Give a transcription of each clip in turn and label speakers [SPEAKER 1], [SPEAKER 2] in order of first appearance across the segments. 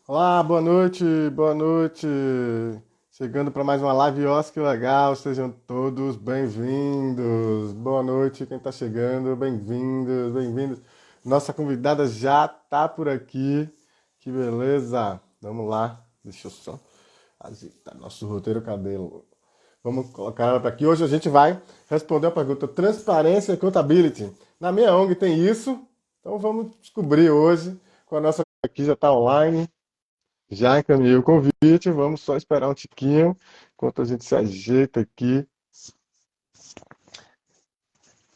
[SPEAKER 1] Olá, boa noite, boa noite. Chegando para mais uma live, ó, que legal. Sejam todos bem-vindos. Boa noite, quem está chegando, bem-vindos, bem-vindos. Nossa convidada já está por aqui. Que beleza. Vamos lá. Deixa eu só ajeitar nosso roteiro, cabelo. Vamos colocar ela para aqui. Hoje a gente vai responder a pergunta Transparência e Accountability. Na minha ONG tem isso, então vamos descobrir hoje com a nossa aqui já está online. Já encaminhei o convite, vamos só esperar um tiquinho enquanto a gente se ajeita aqui.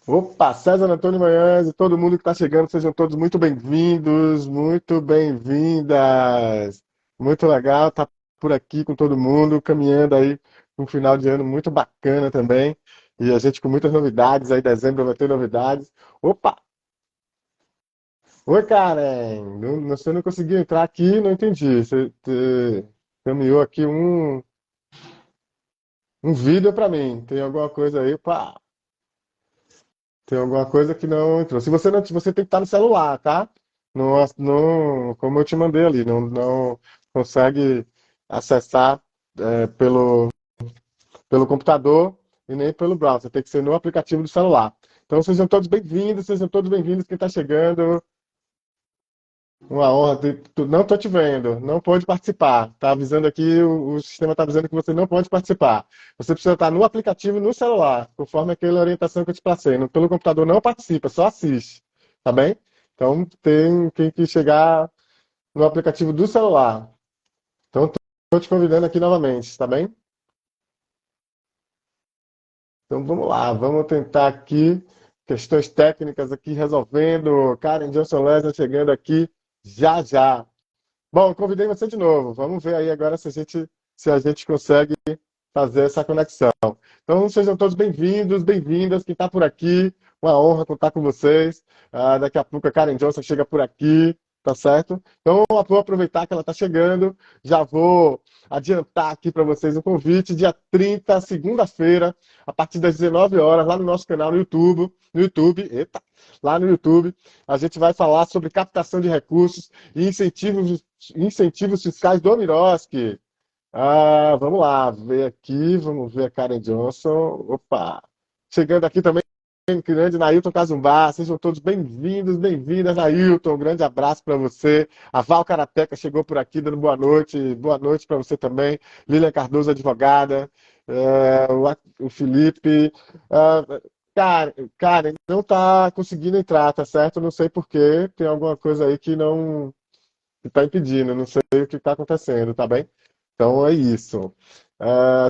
[SPEAKER 1] Opa, César Antônio Manhães e todo mundo que está chegando, sejam todos muito bem-vindos, muito bem-vindas. Muito legal estar por aqui com todo mundo, caminhando aí um final de ano muito bacana também. E a gente com muitas novidades aí, dezembro vai ter novidades. Opa! Oi, Karen! Você não conseguiu entrar aqui, não entendi. Você caminhou aqui um vídeo para mim. Tem alguma coisa aí? Pá, tem alguma coisa que não entrou. Se você não, você tem que estar no celular, tá? Não, não, como eu te mandei ali, não consegue acessar pelo computador e nem pelo browser. Tem que ser no aplicativo do celular. Então sejam todos bem-vindos quem está chegando. Uma honra. Não estou te vendo, não pode participar. Tá avisando aqui, o sistema está avisando que você não pode participar. Você precisa estar no aplicativo e no celular, conforme aquela orientação que eu te passei. Pelo computador não participa, só assiste. Tá bem? Então tem que chegar no aplicativo do celular. Então estou te convidando aqui novamente, tá bem? Então vamos lá, vamos tentar aqui questões técnicas aqui resolvendo. Karen Johnson Lesnar chegando aqui já já. Bom, convidei você de novo. Vamos ver aí agora se a gente consegue fazer essa conexão. Então, sejam todos bem-vindos, bem-vindas. Quem está por aqui, uma honra contar com vocês. Daqui a pouco a Karen Johnson chega por aqui, tá certo? Então, eu vou aproveitar que ela está chegando. Já vou adiantar aqui para vocês o convite, dia 30, segunda-feira, a partir das 19 horas, lá no nosso canal no YouTube. No YouTube, eita, lá no YouTube, a gente vai falar sobre captação de recursos e incentivos fiscais do Miroski. Vamos lá, ver aqui, vamos ver a Karen Johnson. Opa! Chegando aqui também, grande Nailton Cazumbá, sejam todos bem-vindos, bem-vindas, Nailton. Um grande abraço para você. A Val Karateca chegou por aqui dando boa noite para você também. Lilian Cardoso, advogada. O Felipe. Ah, Karen, não está conseguindo entrar, tá certo? Não sei por quê, tem alguma coisa aí que está impedindo, não sei o que está acontecendo, tá bem? Então é isso.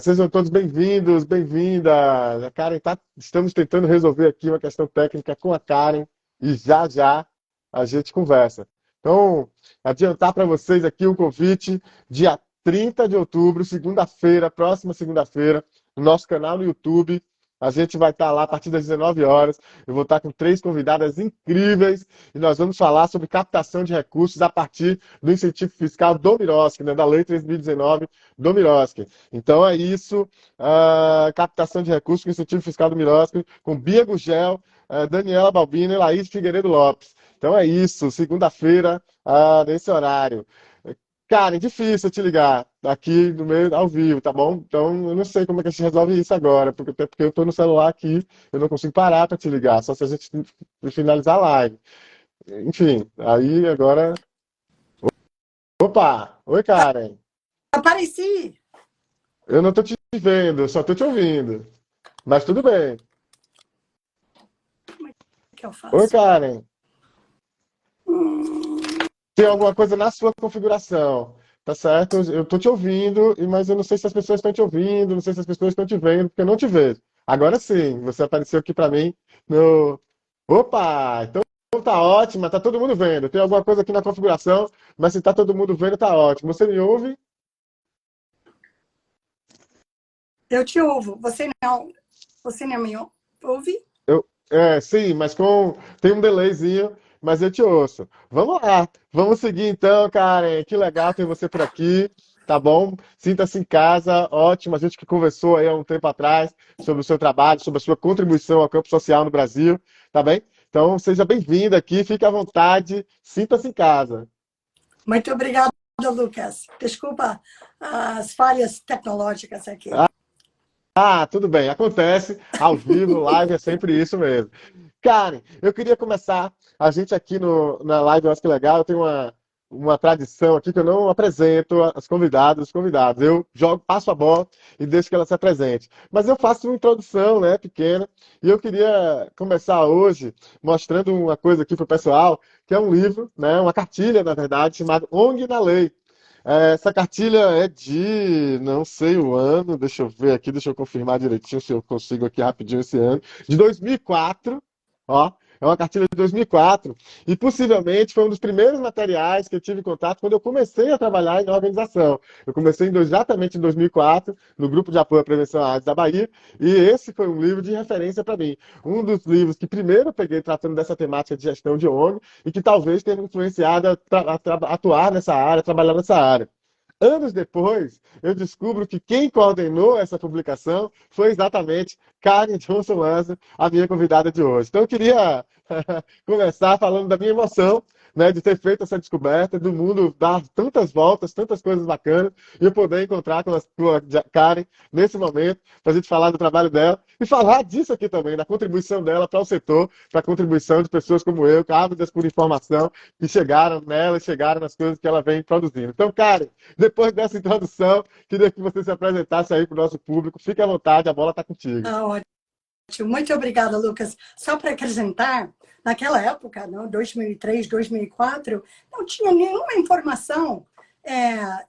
[SPEAKER 1] Sejam todos bem-vindos, bem-vindas. A Karen estamos tentando resolver aqui uma questão técnica com a Karen e já já a gente conversa. Então, adiantar para vocês aqui o convite, dia 30 de outubro, segunda-feira, próxima segunda-feira, no nosso canal no YouTube. A gente vai estar lá a partir das 19 horas. Eu vou estar com três convidadas incríveis e nós vamos falar sobre captação de recursos a partir do incentivo fiscal do Miroski, né, da Lei 3.019 do Miroski. Então é isso, captação de recursos com incentivo fiscal do Miroski, com Bia Gugel, Daniela Balbino e Laís Figueiredo Lopes. Então é isso, segunda-feira, nesse horário. Cara, é difícil te ligar aqui no meio ao vivo, tá bom? Então eu não sei como é que a gente resolve isso agora, porque até porque eu tô no celular aqui, eu não consigo parar para te ligar, só se a gente finalizar a live. Enfim, aí agora. Opa! Oi, Karen.
[SPEAKER 2] Apareci.
[SPEAKER 1] Eu não tô te vendo, só tô te ouvindo. Mas tudo bem.
[SPEAKER 2] Como é que eu
[SPEAKER 1] Oi,
[SPEAKER 2] faço?
[SPEAKER 1] Karen.
[SPEAKER 2] Hum,
[SPEAKER 1] Tem alguma coisa na sua configuração, tá certo? Eu tô te ouvindo, mas eu não sei se as pessoas estão te ouvindo, não sei se as pessoas estão te vendo, porque eu não te vejo. Agora sim, você apareceu aqui para mim no. Opa! Então tá ótima, tá todo mundo vendo. Tem alguma coisa aqui na configuração, mas se tá todo mundo vendo, tá ótimo. Você me ouve?
[SPEAKER 2] eu te ouvo. Você não me ouve?
[SPEAKER 1] Sim, mas tem um delayzinho, mas eu te ouço. Vamos lá, vamos seguir então, Karen. Que legal ter você por aqui, tá bom? Sinta-se em casa, ótimo. A gente que conversou aí há um tempo atrás sobre o seu trabalho, sobre a sua contribuição ao campo social no Brasil, tá bem? Então, seja bem-vinda aqui, fique à vontade, sinta-se em casa.
[SPEAKER 2] Muito obrigada Lucas. Desculpa as falhas tecnológicas aqui.
[SPEAKER 1] Tudo bem, acontece, ao vivo, live é sempre isso mesmo. Karen, eu queria começar, a gente aqui na live, eu acho que é legal, eu tenho uma tradição aqui que eu não apresento as convidadas, os convidados. Eu jogo, passo a bola e deixo que ela se apresente. Mas eu faço uma introdução, né, pequena, e eu queria começar hoje mostrando uma coisa aqui para o pessoal, que é um livro, né, uma cartilha, na verdade, chamado ONG na Lei. Essa cartilha é de, não sei o ano, deixa eu ver aqui, deixa eu confirmar direitinho se eu consigo aqui rapidinho esse ano, de 2004, ó, é uma cartilha de 2004, e possivelmente foi um dos primeiros materiais que eu tive contato quando eu comecei a trabalhar em organização. Eu comecei exatamente em 2004, no Grupo de Apoio à Prevenção à AIDS da Bahia, e esse foi um livro de referência para mim. Um dos livros que primeiro eu peguei tratando dessa temática de gestão de ONG, e que talvez tenha me influenciado a atuar nessa área, a trabalhar nessa área. Anos depois, eu descubro que quem coordenou essa publicação foi exatamente Karen Johnson Lanza, a minha convidada de hoje. Então, eu queria começar falando da minha emoção, né, de ter feito essa descoberta, do mundo dar tantas voltas, tantas coisas bacanas, e eu poder encontrar com a Karen nesse momento, para a gente falar do trabalho dela e falar disso aqui também, da contribuição dela para o setor, para a contribuição de pessoas como eu, ávidas por informação, que chegaram nela e chegaram nas coisas que ela vem produzindo. Então, Karen, depois dessa introdução, queria que você se apresentasse aí para o nosso público. Fique à vontade, a bola está contigo.
[SPEAKER 2] Ótimo. Muito obrigada, Lucas. Só para acrescentar, naquela época, não, 2003, 2004, não tinha nenhuma informação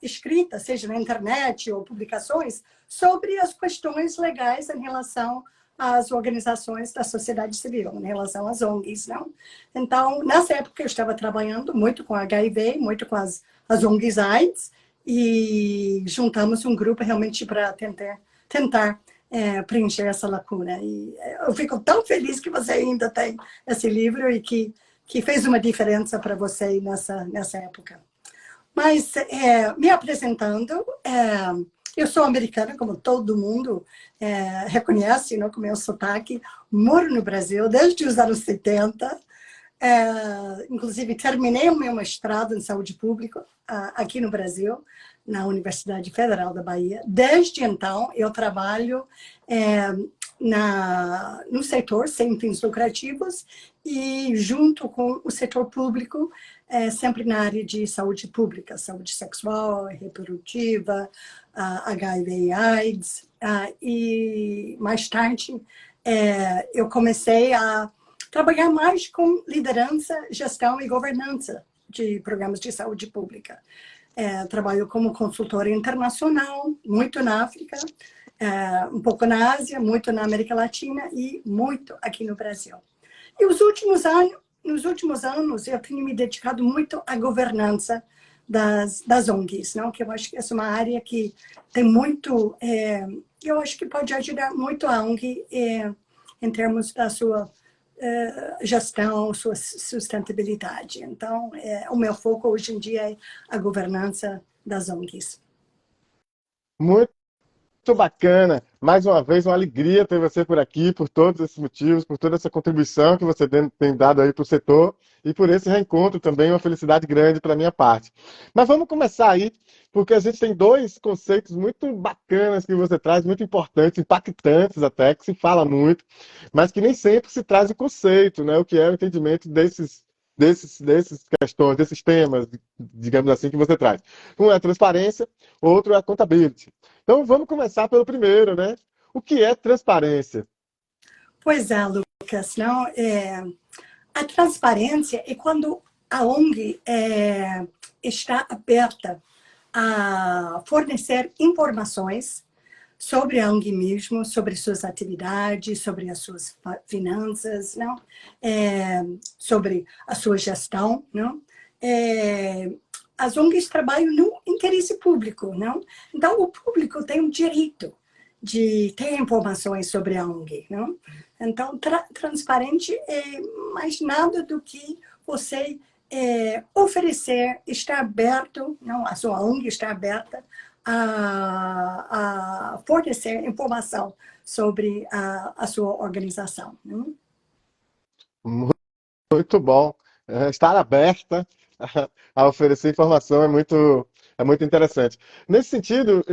[SPEAKER 2] escrita, seja na internet ou publicações, sobre as questões legais em relação às organizações da sociedade civil, em relação às ONGs, não? Então, nessa época, eu estava trabalhando muito com HIV, muito com as ONGs AIDS, e juntamos um grupo realmente para tentar preencher essa lacuna. E eu fico tão feliz que você ainda tem esse livro e que fez uma diferença para você nessa época. Mas, me apresentando, eu sou americana, como todo mundo reconhece, não, com meu sotaque. Moro no Brasil desde os anos 70. Inclusive, terminei o meu mestrado em saúde pública aqui no Brasil, na Universidade Federal da Bahia. Desde então, eu trabalho no setor sem fins lucrativos e junto com o setor público, sempre na área de saúde pública, saúde sexual, reprodutiva, HIV e AIDS. E mais tarde, eu comecei a trabalhar mais com liderança, gestão e governança de programas de saúde pública. Trabalho como consultora internacional, muito na África, um pouco na Ásia, muito na América Latina e muito aqui no Brasil. E nos últimos anos, eu tenho me dedicado muito à governança das ONGs, não? Que eu acho que essa é uma área que tem muito... eu acho que pode ajudar muito a ONG em termos da sua gestão, sua sustentabilidade. Então, o meu foco hoje em dia é a governança das ONGs.
[SPEAKER 1] Muito bacana. Mais uma vez, uma alegria ter você por aqui, por todos esses motivos, por toda essa contribuição que você tem dado aí para o setor e por esse reencontro também, uma felicidade grande para a minha parte. Mas vamos começar aí, porque a gente tem dois conceitos muito bacanas que você traz, muito importantes, impactantes até, que se fala muito, mas que nem sempre se traz o conceito, né? O que é o entendimento desses questões, desses temas, digamos assim, que você traz. Um é a transparência, outro é a accountability. Então, vamos começar pelo primeiro, né? O que é transparência?
[SPEAKER 2] Pois é, Lucas. Não, a transparência é quando a ONG está aberta a fornecer informações sobre a ONG mesmo, sobre suas atividades, sobre as suas finanças, não? Sobre a sua gestão. Não? As ONGs trabalham no interesse público, não? Então, o público tem o direito de ter informações sobre a ONG, não? Então, transparente é mais nada do que você oferecer, estar aberto, não? A sua ONG está aberta a fornecer informação sobre a sua organização. Não?
[SPEAKER 1] Muito bom. Estar aberta a oferecer informação é É muito interessante. Nesse sentido,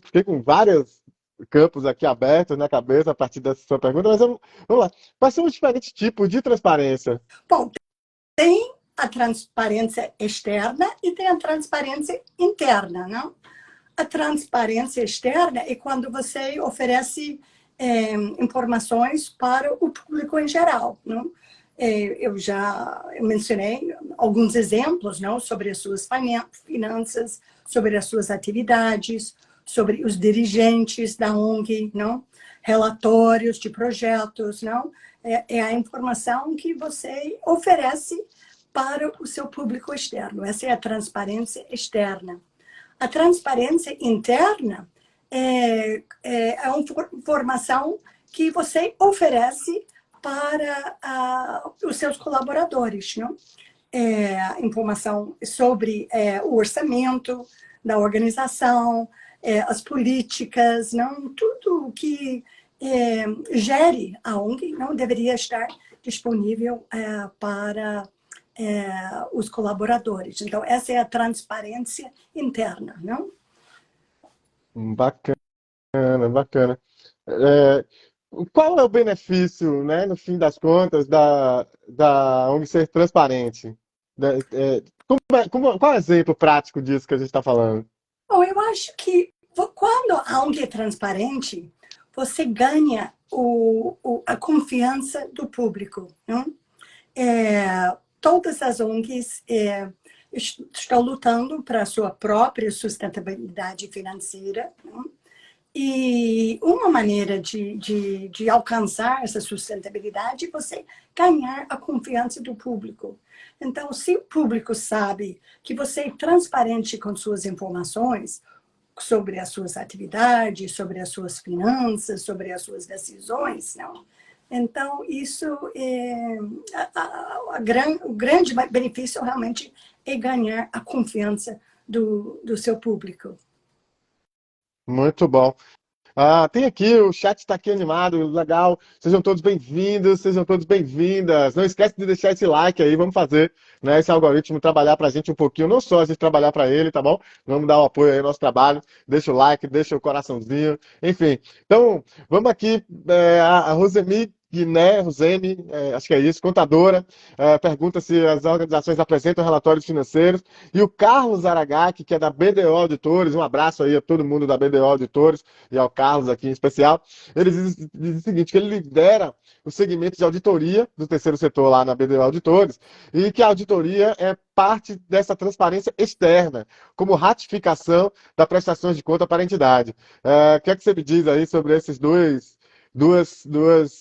[SPEAKER 1] fiquei com vários campos aqui abertos na cabeça a partir dessa sua pergunta, mas vamos lá. Quais são os diferentes tipos de transparência?
[SPEAKER 2] Bom, tem a transparência externa e tem a transparência interna, não? A transparência externa é quando você oferece informações para o público em geral, não? Eu mencionei alguns exemplos, não, sobre as suas finanças, sobre as suas atividades, sobre os dirigentes da ONG, não, relatórios de projetos, não, é a informação que você oferece para o seu público externo. Essa é a transparência externa. A transparência interna é uma informação que você oferece para os seus colaboradores, não? Informação sobre o orçamento da organização, as políticas, não? Tudo que gere a ONG não deveria estar disponível para os colaboradores. Então, essa é a transparência interna, não?
[SPEAKER 1] Bacana, bacana. É, qual é o benefício, né, no fim das contas, da ONG ser transparente? Qual é o exemplo prático disso que a gente está falando?
[SPEAKER 2] Bom, eu acho que quando a ONG é transparente, você ganha a confiança do público, não? Todas as ONGs estão lutando para a sua própria sustentabilidade financeira, não? E uma maneira de alcançar essa sustentabilidade é você ganhar a confiança do público. Então, se o público sabe que você é transparente com suas informações sobre as suas atividades, sobre as suas finanças, sobre as suas decisões, não? Então, isso o grande benefício realmente é ganhar a confiança do seu público.
[SPEAKER 1] Muito bom. Tem aqui, o chat está aqui animado, legal. Sejam todos bem-vindos, sejam todos bem-vindas. Não esquece de deixar esse like aí, vamos fazer, né, esse algoritmo trabalhar para a gente um pouquinho, não só a gente trabalhar para ele, tá bom? Vamos dar o apoio aí ao nosso trabalho. Deixa o like, deixa o coraçãozinho, enfim. Então, vamos aqui, a Rosemi Guiné, Rosemi, acho que é isso, contadora, pergunta se as organizações apresentam relatórios financeiros. E o Carlos Aragaki, que é da BDO Auditores, um abraço aí a todo mundo da BDO Auditores e ao Carlos aqui em especial. Ele diz o seguinte, que ele lidera o segmento de auditoria do terceiro setor lá na BDO Auditores e que a auditoria é parte dessa transparência externa, como ratificação das prestações de conta para a entidade. O que é que você me diz aí sobre esses duas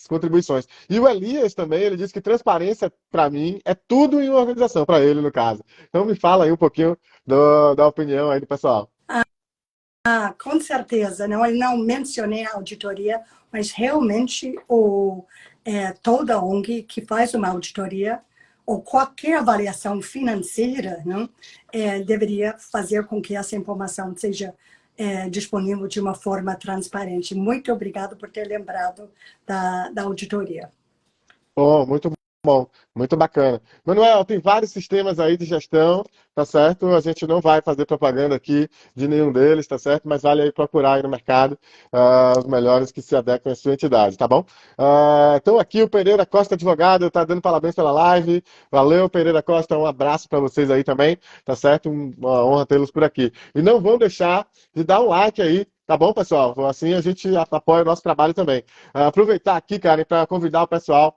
[SPEAKER 1] contribuições? E o Elias também, ele disse que transparência, para mim, é tudo em uma organização, para ele, no caso. Então me fala aí um pouquinho da opinião aí do pessoal.
[SPEAKER 2] Com certeza. Não, eu não mencionei a auditoria, mas realmente toda ONG que faz uma auditoria ou qualquer avaliação financeira, não, deveria fazer com que essa informação seja disponível de uma forma transparente. Muito obrigado por ter lembrado da auditoria.
[SPEAKER 1] Muito bom, muito bacana. Manuel, tem vários sistemas aí de gestão, tá certo? A gente não vai fazer propaganda aqui de nenhum deles, tá certo? Mas vale aí procurar aí no mercado os melhores que se adequam à sua entidade, tá bom? Então aqui o Pereira Costa Advogado tá dando parabéns pela live. Valeu, Pereira Costa, um abraço para vocês aí também, tá certo? Uma honra tê-los por aqui. E não vão deixar de dar um like aí. Tá bom, pessoal? Assim a gente apoia o nosso trabalho também. Aproveitar aqui, Karen, para convidar o pessoal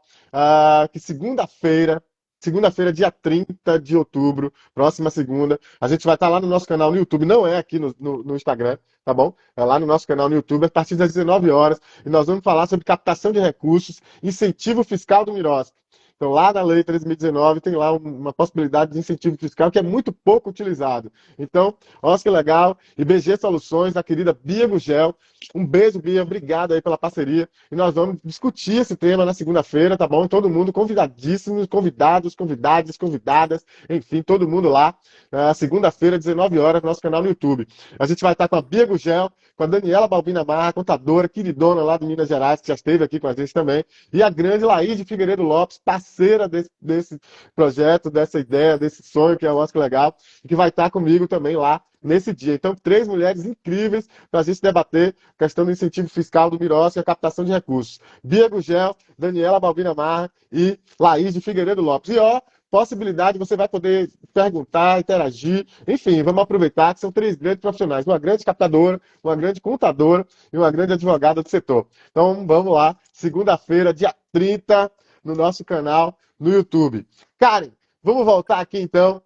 [SPEAKER 1] que segunda-feira, dia 30 de outubro, próxima segunda, a gente vai estar lá no nosso canal no YouTube, não é aqui no Instagram, tá bom? É lá no nosso canal no YouTube, a partir das 19 horas, e nós vamos falar sobre captação de recursos, incentivo fiscal do MIROSC. Então, lá na Lei 13.019, tem lá uma possibilidade de incentivo fiscal que é muito pouco utilizado. Então, olha que legal. E BG Soluções, da querida Bia Gugel. Um beijo, Bia. Obrigado aí pela parceria. E nós vamos discutir esse tema na segunda-feira, tá bom? Todo mundo convidadíssimo, convidados, convidadas, convidadas, enfim, todo mundo lá. Segunda-feira, 19 horas, no nosso canal no YouTube. A gente vai estar com a Bia Gugel, com a Daniela Balbina Marra, contadora, queridona lá de Minas Gerais, que já esteve aqui com a gente também. E a grande Laís de Figueiredo Lopes, parceira parceira desse projeto, dessa ideia, desse sonho que é o Oscar Legal, e que vai estar comigo também lá nesse dia. Então, 3 mulheres incríveis para a gente debater a questão do incentivo fiscal do Mirosca e a captação de recursos. Bia Gugel, Daniela Balbina Marra e Laís de Figueiredo Lopes. E ó, possibilidade, você vai poder perguntar, interagir, enfim, vamos aproveitar que são 3 grandes profissionais, uma grande captadora, uma grande contadora e uma grande advogada do setor. Então, vamos lá, segunda-feira, dia 30, no nosso canal no YouTube. Karen, vamos voltar aqui então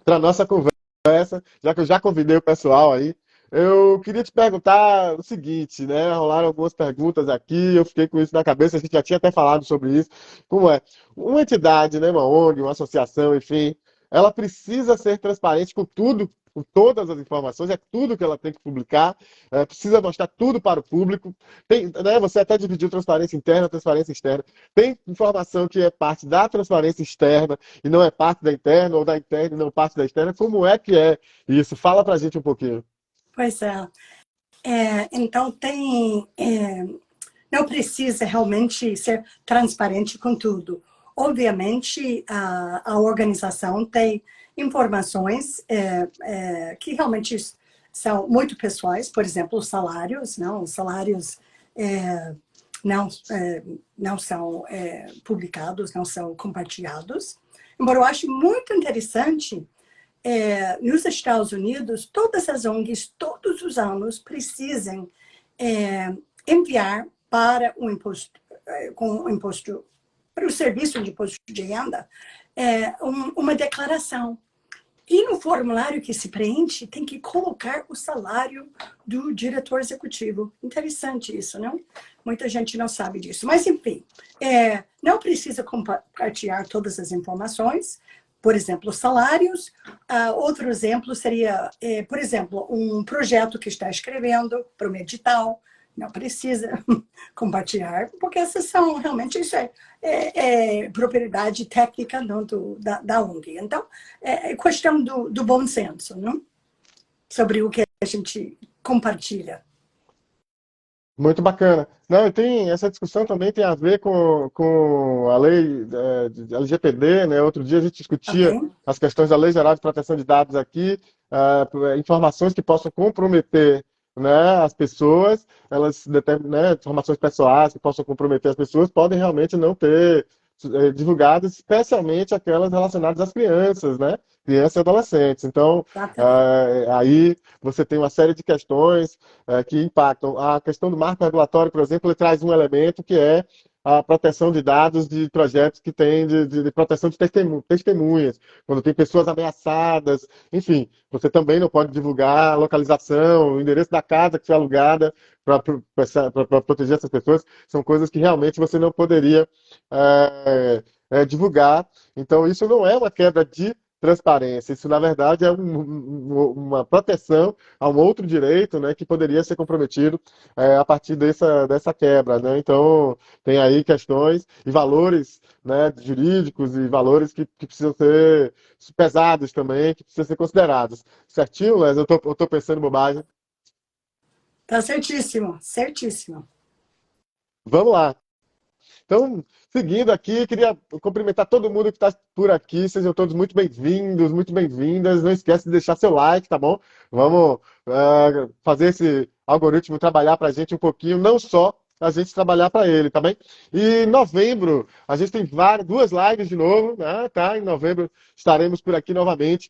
[SPEAKER 1] para a nossa conversa, já que eu já convidei o pessoal aí. Eu queria te perguntar o seguinte, né? Rolaram algumas perguntas aqui, eu fiquei com isso na cabeça, a gente já tinha até falado sobre isso. Como é? Uma entidade, né, uma ONG, uma associação, enfim, ela precisa ser transparente com tudo, com todas as informações, é tudo que ela tem que publicar, precisa mostrar tudo para o público. Tem, né, você até dividiu transparência interna, transparência externa. Tem informação que é parte da transparência externa e não é parte da interna, ou da interna e não parte da externa. Como é que é isso? Fala pra gente um pouquinho.
[SPEAKER 2] Pois é. Então, não precisa realmente ser transparente com tudo. Obviamente, a organização tem informações que realmente são muito pessoais, por exemplo, os salários, não? Os salários não são publicados, não são compartilhados. Embora eu ache muito interessante, nos Estados Unidos, todas as ONGs, todos os anos, precisam enviar para o imposto, para o serviço de imposto de renda, uma declaração. E no formulário que se preenche, tem que colocar o salário do diretor executivo. Interessante isso, não? Muita gente não sabe disso. Mas, enfim, não precisa compartilhar todas as informações. Por exemplo, salários. Outro exemplo seria, por exemplo, um projeto que está escrevendo para um edital. Não precisa compartilhar, porque essas são realmente, isso é propriedade técnica não, da ONG. Então, é questão do bom senso, não? Sobre o que a gente compartilha.
[SPEAKER 1] Muito bacana. Não, e tem, essa discussão também tem a ver com a lei de LGPD, né? Outro dia a gente discutia
[SPEAKER 2] Ok?
[SPEAKER 1] as questões da Lei Geral de Proteção de Dados aqui, informações que possam comprometer, né, as pessoas, elas, né, informações pessoais que possam comprometer as pessoas, podem realmente não ter divulgadas, especialmente aquelas relacionadas às crianças, né? Crianças e adolescentes. Então,
[SPEAKER 2] Exatamente.
[SPEAKER 1] aí você tem uma série de questões que impactam. A questão do marco regulatório, por exemplo, ele traz um elemento que é a proteção de dados de projetos que têm de proteção de testemunhas, quando tem pessoas ameaçadas, enfim, você também não pode divulgar a localização, o endereço da casa que foi alugada para proteger essas pessoas, são coisas que realmente você não poderia divulgar. Então, isso não é uma quebra de transparência, isso na verdade é uma proteção a um outro direito, né, que poderia ser comprometido a partir dessa quebra, né? Então tem aí questões e valores, né, jurídicos e valores que precisam ser pesados também, que precisam ser considerados. Certinho, Les? Eu tô pensando bobagem.
[SPEAKER 2] Tá certíssimo, certíssimo.
[SPEAKER 1] Vamos lá. Então, seguindo aqui, queria cumprimentar todo mundo que está por aqui. Sejam todos muito bem-vindos, muito bem-vindas. Não esquece de deixar seu like, tá bom? Vamos fazer esse algoritmo trabalhar para a gente um pouquinho, não só a gente trabalhar para ele, tá bem? E em novembro, a gente tem duas lives de novo, né? Tá? Em novembro estaremos por aqui novamente.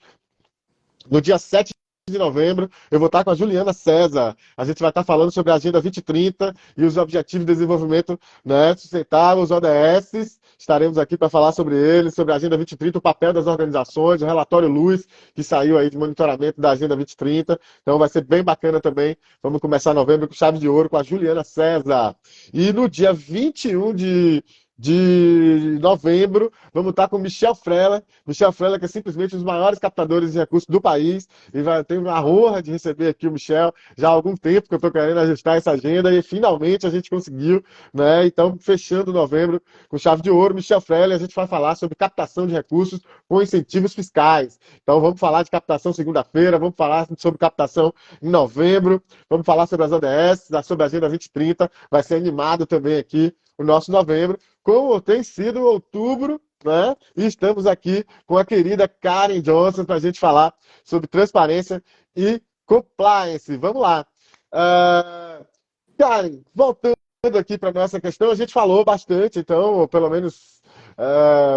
[SPEAKER 1] No dia 7 de novembro, eu vou estar com a Juliana César. A gente vai estar falando sobre a Agenda 2030 e os Objetivos de Desenvolvimento, né, Sustentável, os ODS. Estaremos aqui para falar sobre eles, sobre a Agenda 2030, o papel das organizações, o relatório Luz, que saiu aí de monitoramento da Agenda 2030. Então vai ser bem bacana também. Vamos começar novembro com chave de ouro com a Juliana César. E no dia 21 de novembro, vamos estar com Michel Freller. Michel Freller, que é simplesmente um dos maiores captadores de recursos do país, e vai ter a honra de receber aqui o Michel. Já há algum tempo que eu estou querendo ajustar essa agenda, e finalmente a gente conseguiu, né? Então, fechando novembro com chave de ouro, Michel Freller, a gente vai falar sobre captação de recursos com incentivos fiscais. Então, vamos falar de captação segunda-feira, vamos falar sobre captação em novembro, vamos falar sobre as ODS, sobre a Agenda 2030, vai ser animado também aqui o nosso novembro, como tem sido o outubro, né? E estamos aqui com a querida Karen Johnson para a gente falar sobre transparência e compliance. Vamos lá. Uh, Karen, voltando aqui para a nossa questão, a gente falou bastante, então, ou pelo menos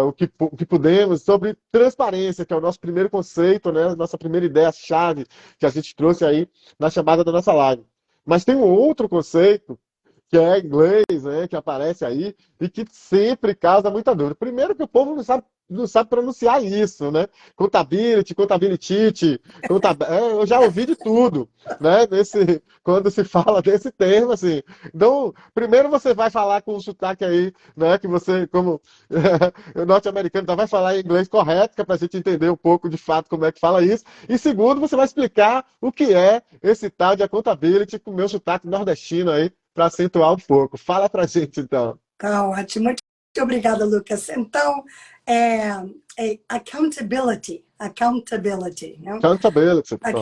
[SPEAKER 1] o que pudemos, sobre transparência, que é o nosso primeiro conceito, né? Nossa primeira ideia-chave que a gente trouxe aí na chamada da nossa live. Mas tem um outro conceito que é inglês, né, que aparece aí e que sempre causa muita dúvida. Primeiro que o povo não sabe pronunciar isso, né? Contability, contabilitite, eu já ouvi de tudo, né? Quando se fala desse termo, assim. Então, primeiro você vai falar com o sotaque aí, né? Que você, como o norte-americano, então vai falar em inglês correto, que é para a gente entender um pouco de fato como é que fala isso. E segundo, você vai explicar o que é esse tal de accountability com o meu sotaque nordestino aí, para acentuar um pouco. Fala para a gente, então.
[SPEAKER 2] Tá ótimo. Muito obrigada, Lucas. Então, accountability, né?
[SPEAKER 1] Accountability, pronto.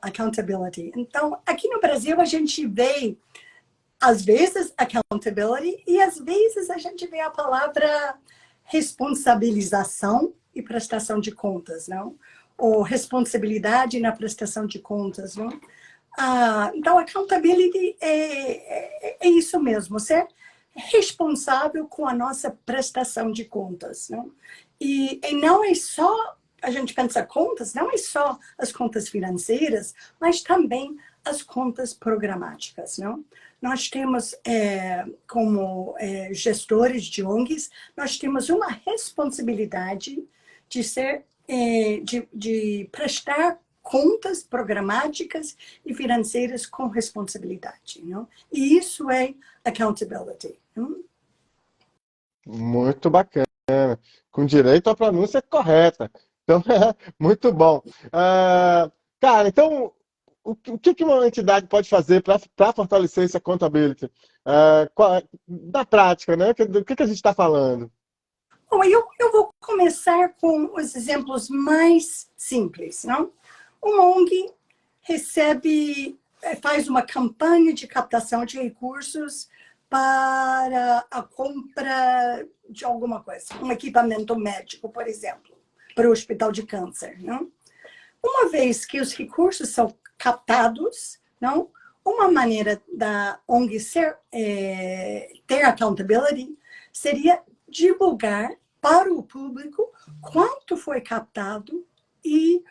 [SPEAKER 2] Accountability. Então, aqui no Brasil, a gente vê, às vezes, accountability e, às vezes, a gente vê a palavra responsabilização e prestação de contas, não? Ou responsabilidade na prestação de contas, não? Então, accountability é isso mesmo, ser responsável com a nossa prestação de contas. Não? E não é só, a gente pensa contas, não é só as contas financeiras, mas também as contas programáticas. Não? Nós temos, como gestores de ONGs, nós temos uma responsabilidade de ser, de prestar contas programáticas e financeiras com responsabilidade. Não? E isso é accountability. Não?
[SPEAKER 1] Muito bacana. Com direito à pronúncia correta. Então, muito bom. Cara, então, o que uma entidade pode fazer para fortalecer essa accountability? Na prática, né? Do que a gente está falando?
[SPEAKER 2] Bom, eu vou começar com os exemplos mais simples. Não? Uma ONG faz uma campanha de captação de recursos para a compra de alguma coisa, um equipamento médico, por exemplo, para o hospital de câncer. Não? Uma vez que os recursos são captados, não? Uma maneira da ONG ter accountability seria divulgar para o público quanto foi captado e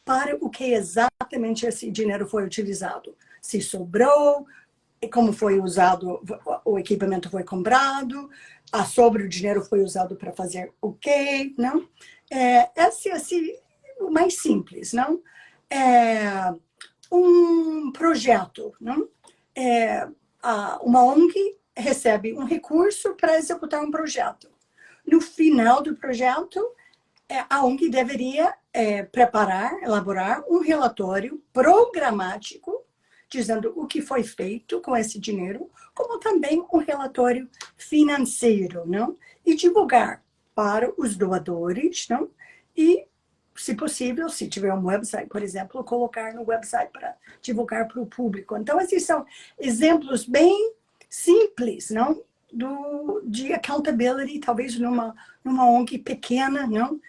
[SPEAKER 2] para o que exatamente esse dinheiro foi utilizado. Se sobrou, como foi usado, o equipamento foi comprado, sobre o dinheiro foi usado para fazer o quê, não? Esse é assim, o mais simples, não? Um projeto, não? Uma ONG recebe um recurso para executar um projeto. No final do projeto, a ONG deveria elaborar um relatório programático, dizendo o que foi feito com esse dinheiro, como também um relatório financeiro, não? E divulgar para os doadores, não? E, se possível, se tiver um website, por exemplo, colocar no website para divulgar para o público. Então, esses são exemplos bem simples, não? De accountability, talvez numa ONG pequena, não?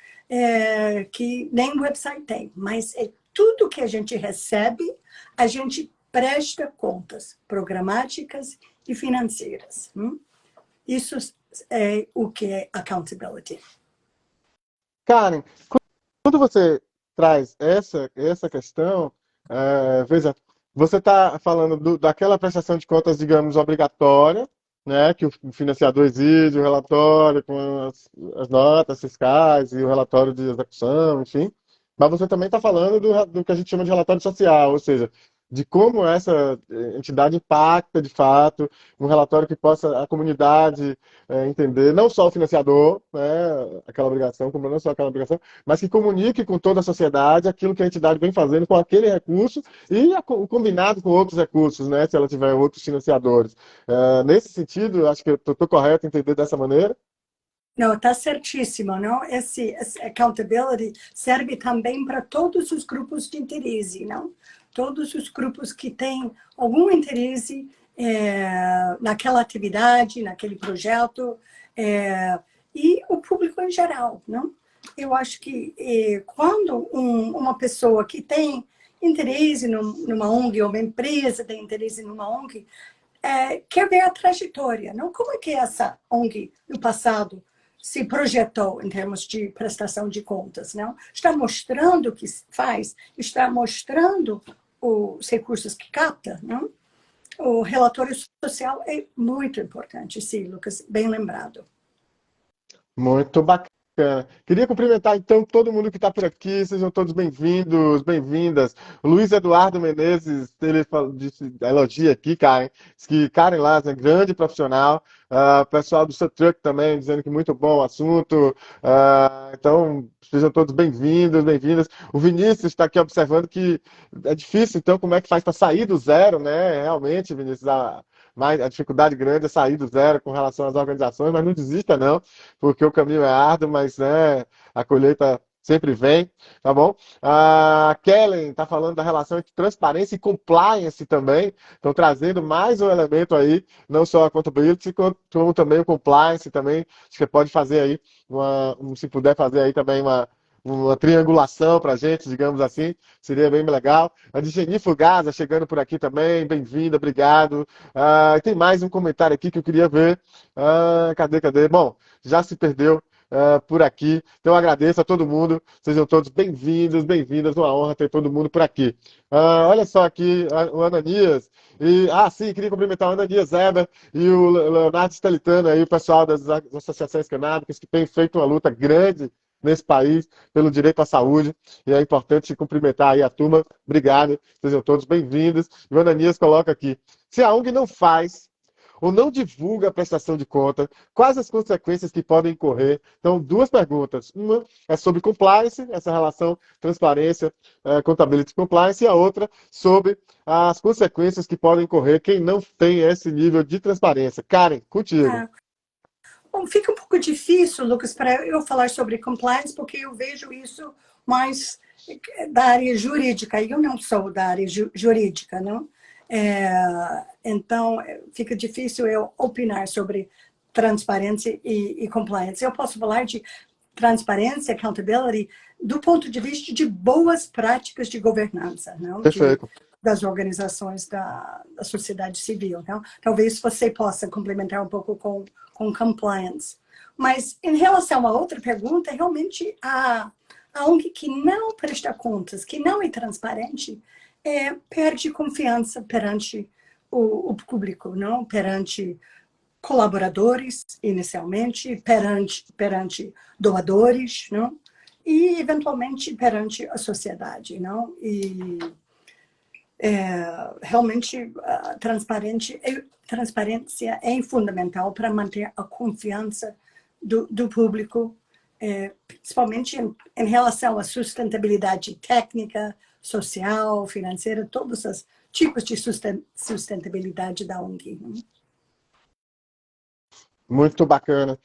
[SPEAKER 2] Que nem website tem, mas é tudo que a gente recebe, a gente presta contas programáticas e financeiras. Isso é o que é accountability.
[SPEAKER 1] Karen, quando você traz essa questão, veja, você está falando daquela prestação de contas, digamos, obrigatória, né, que o financiador exige, o relatório com as notas fiscais e o relatório de execução, enfim. Mas você também está falando do que a gente chama de relatório social, ou seja, de como essa entidade impacta de fato, um relatório que possa a comunidade entender, não só o financiador, né, aquela obrigação, como não só aquela obrigação, mas que comunique com toda a sociedade aquilo que a entidade vem fazendo com aquele recurso e combinado com outros recursos, né, se ela tiver outros financiadores. Nesse sentido, acho que eu estou correto em entender dessa maneira?
[SPEAKER 2] Não, está certíssimo, não? Esse accountability serve também para todos os grupos de interesse, não? Todos os grupos que têm algum interesse naquela atividade, naquele projeto, e o público em geral, não? Eu acho que quando uma pessoa que tem interesse numa ONG, ou uma empresa tem interesse numa ONG, quer ver a trajetória, não? Como é que essa ONG, no passado, se projetou em termos de prestação de contas, não? Está mostrando o que faz, está mostrando os recursos que capta, não? O relatório social é muito importante, sim, Lucas, bem lembrado.
[SPEAKER 1] Muito bacana. Queria cumprimentar, então, todo mundo que está por aqui. Sejam todos bem-vindos, bem-vindas. O Luiz Eduardo Menezes, ele disse, elogia aqui, Karen. Diz que Karen Lázaro é grande profissional. O pessoal do Sutruck também, dizendo que muito bom o assunto. Então, sejam todos bem-vindos, bem-vindas. O Vinícius está aqui observando que é difícil, então, como é que faz para sair do zero, né? Realmente, Vinícius, mas a dificuldade grande é sair do zero com relação às organizações, mas não desista não, porque o caminho é árduo, mas né, a colheita sempre vem, tá bom? A Kellen está falando da relação entre transparência e compliance também, estão trazendo mais um elemento aí, não só a accountability, como também o compliance também, acho que você pode fazer aí, se puder fazer aí também uma triangulação para a gente, digamos assim, seria bem legal. A Digeni Fugasa chegando por aqui também, bem-vinda, obrigado. Tem mais um comentário aqui que eu queria ver. Cadê? Bom, já se perdeu por aqui. Então, eu agradeço a todo mundo. Sejam todos bem-vindos, bem-vindas. Uma honra ter todo mundo por aqui. Olha só aqui, o Ananias. Sim, queria cumprimentar o Ananias Weber e o Leonardo Stelitano, aí, o pessoal das associações canábicas, que tem feito uma luta grande nesse país pelo direito à saúde. E é importante cumprimentar aí a turma. Obrigado. Sejam todos bem-vindos. E o Ananias coloca aqui. Se a ONG não faz ou não divulga a prestação de conta, quais as consequências que podem incorrer? Então, duas perguntas. Uma é sobre compliance, essa relação transparência, contabilidade compliance, e a outra sobre as consequências que podem incorrer quem não tem esse nível de transparência. Karen, contigo.
[SPEAKER 2] Bom, fica um pouco difícil, Lucas, para eu falar sobre compliance, porque eu vejo isso mais da área jurídica, e eu não sou da área jurídica, não? Então, fica difícil eu opinar sobre transparência e compliance. Eu posso falar de transparência, accountability, do ponto de vista de boas práticas de governança, não?
[SPEAKER 1] Perfeito.
[SPEAKER 2] Das organizações da sociedade civil. Então, talvez você possa complementar um pouco com compliance. Mas, em relação a outra pergunta, realmente, a ONG que não presta contas, que não é transparente, perde confiança perante o público, não? Perante colaboradores, inicialmente, perante doadores, não? E, eventualmente, perante a sociedade, não? E realmente a transparência é fundamental para manter a confiança do público, principalmente em relação à sustentabilidade técnica, social, financeira, todos os tipos de sustentabilidade da ONG.
[SPEAKER 1] Muito bacana.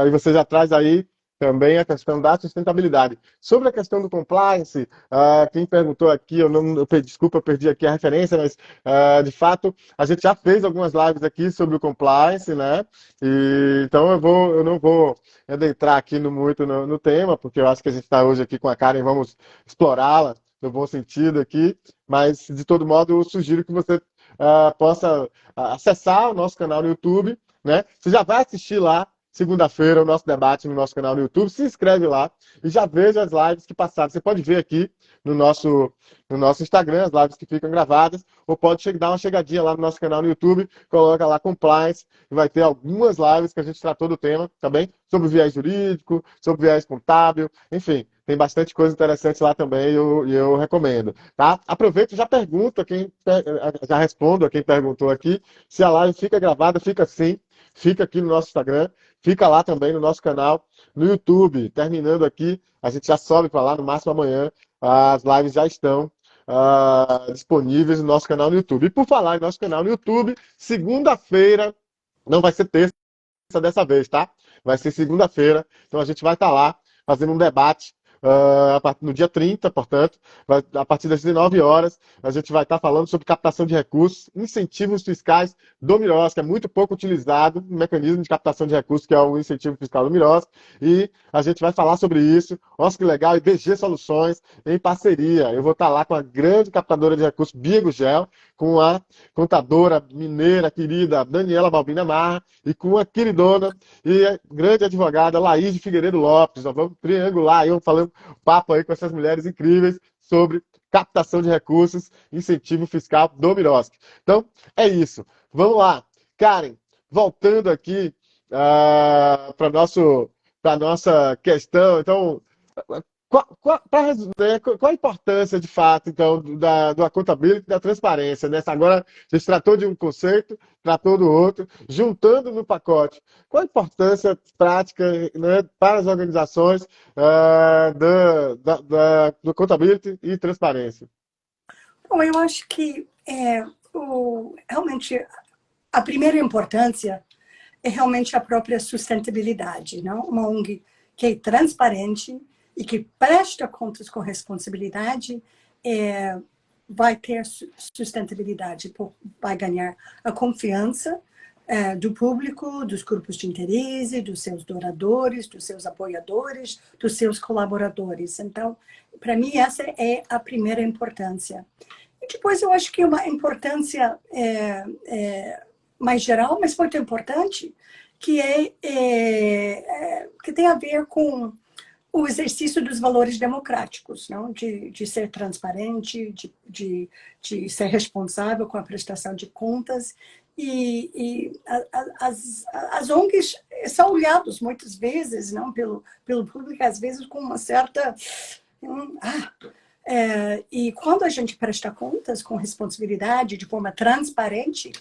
[SPEAKER 1] E você já traz aí também a questão da sustentabilidade. Sobre a questão do compliance, quem perguntou aqui, desculpa, eu perdi aqui a referência, mas de fato a gente já fez algumas lives aqui sobre o compliance, né? Então eu não vou adentrar aqui muito no tema, porque eu acho que a gente está hoje aqui com a Karen, vamos explorá-la no bom sentido aqui, mas de todo modo eu sugiro que você possa acessar o nosso canal no YouTube, né? Você já vai assistir lá segunda-feira o nosso debate no nosso canal no YouTube, se inscreve lá e já veja as lives que passaram. Você pode ver aqui no nosso Instagram, as lives que ficam gravadas, ou pode dar uma chegadinha lá no nosso canal no YouTube, coloca lá Compliance, e vai ter algumas lives que a gente tratou do tema, tá bem? Sobre viés jurídico, sobre viés contábil, enfim, tem bastante coisa interessante lá também e eu recomendo, tá? Aproveito e já respondo a quem perguntou aqui, se a live fica gravada, fica sim, fica aqui no nosso Instagram, fica lá também no nosso canal no YouTube. Terminando aqui, a gente já sobe para lá, no máximo amanhã. As lives já estão disponíveis no nosso canal no YouTube. E por falar em nosso canal no YouTube, segunda-feira, não vai ser terça dessa vez, tá? Vai ser segunda-feira. Então a gente vai estar lá fazendo um debate no dia 30, portanto, a partir das 19 horas, a gente vai estar falando sobre captação de recursos, incentivos fiscais do MIROS, que é muito pouco utilizado, o mecanismo de captação de recursos, que é o incentivo fiscal do MIROS, e a gente vai falar sobre isso. Nossa, que legal, e BG Soluções, em parceria. Eu vou estar lá com a grande captadora de recursos, Bia Gugel, com a contadora mineira querida Daniela Balbina Marra e com a queridona e a grande advogada Laís de Figueiredo Lopes. Nós vamos triangular, eu falando papo aí com essas mulheres incríveis sobre captação de recursos, incentivo fiscal do Mirosk. Então, é isso. Vamos lá. Karen, voltando aqui para nossa questão, então, qual a importância, de fato, então, do accountability e da transparência, né? Agora, você tratou de um conceito, tratou do outro, juntando no pacote. Qual a importância prática, né, para as organizações do accountability e transparência?
[SPEAKER 2] Bom, eu acho que realmente a primeira importância é realmente a própria sustentabilidade, não? Uma ONG que é transparente e que presta contas com responsabilidade vai ter sustentabilidade, vai ganhar a confiança do público, dos grupos de interesse, dos seus doadores, dos seus apoiadores, dos seus colaboradores. Então, para mim, essa é a primeira importância. E depois eu acho que uma importância mais geral, mas muito importante, que que tem a ver com o exercício dos valores democráticos, não? De ser transparente, de ser responsável com a prestação de contas. As ONGs são olhadas muitas vezes, não, pelo público, às vezes com uma certa... e quando a gente presta contas com responsabilidade, de forma transparente,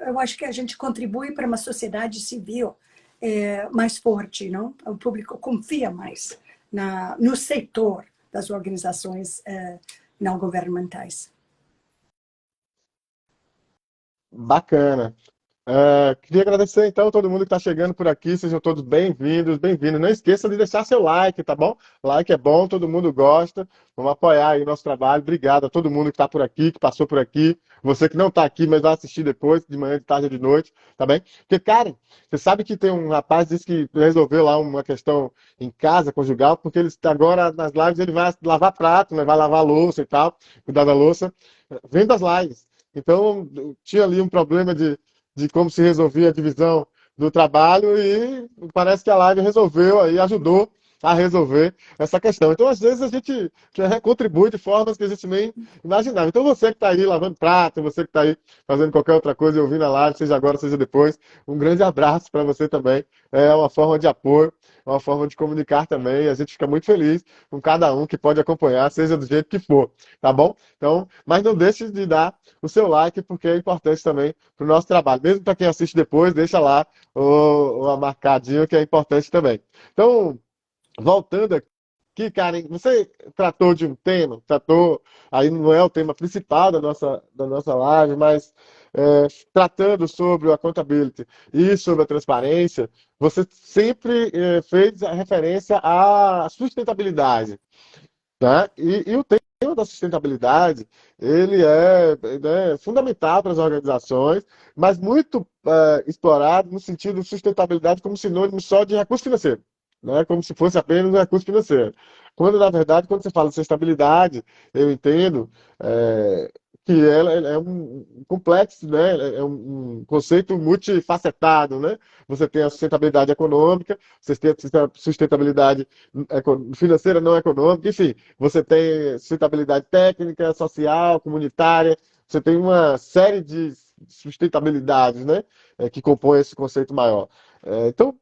[SPEAKER 2] eu acho que a gente contribui para uma sociedade civil mais forte, não? O público confia mais no setor das organizações não governamentais.
[SPEAKER 1] Bacana. Queria agradecer, então, a todo mundo que está chegando por aqui. Sejam todos bem-vindos, bem-vindos. Não esqueça de deixar seu like, tá bom? Like é bom, todo mundo gosta. Vamos apoiar aí o nosso trabalho. Obrigado a todo mundo que está por aqui, que passou por aqui. Você que não está aqui, mas vai assistir depois, de manhã, de tarde ou de noite, tá bem? Porque, Karen, você sabe que tem um rapaz que disse que resolveu lá uma questão em casa, conjugal, porque ele agora, nas lives, ele vai lavar prato, né? Vai lavar louça e tal, cuidar da louça, vendo as lives. Então, tinha ali um problema de como se resolvia a divisão do trabalho e parece que a live resolveu aí, ajudou a resolver essa questão. Então, às vezes, a gente contribui de formas que a gente nem imaginava. Então, você que está aí lavando prato, você que está aí fazendo qualquer outra coisa e ouvindo a live, seja agora, seja depois, um grande abraço para você também. É uma forma de apoio, uma forma de comunicar também. A gente fica muito feliz com cada um que pode acompanhar, seja do jeito que for, tá bom? Então, mas não deixe de dar o seu like, porque é importante também para o nosso trabalho. Mesmo para quem assiste depois, deixa lá o marcadinho, que é importante também. Então, voltando aqui, Karen, você tratou de um tema, aí não é o tema principal da nossa live, mas tratando sobre o accountability e sobre a transparência, você sempre fez a referência à sustentabilidade, né? E o tema da sustentabilidade, ele né, fundamental para as organizações, mas muito explorado no sentido de sustentabilidade como sinônimo só de recurso financeiro, né? Como se fosse apenas um recurso financeiro. Quando, na verdade, quando você fala de sustentabilidade, eu entendo que ela é um complexo, né? É um conceito multifacetado, né? Você tem a sustentabilidade econômica, você tem a sustentabilidade financeira não econômica, enfim, você tem sustentabilidade técnica, social, comunitária, você tem uma série de sustentabilidades, né? Que compõem esse conceito maior. Então,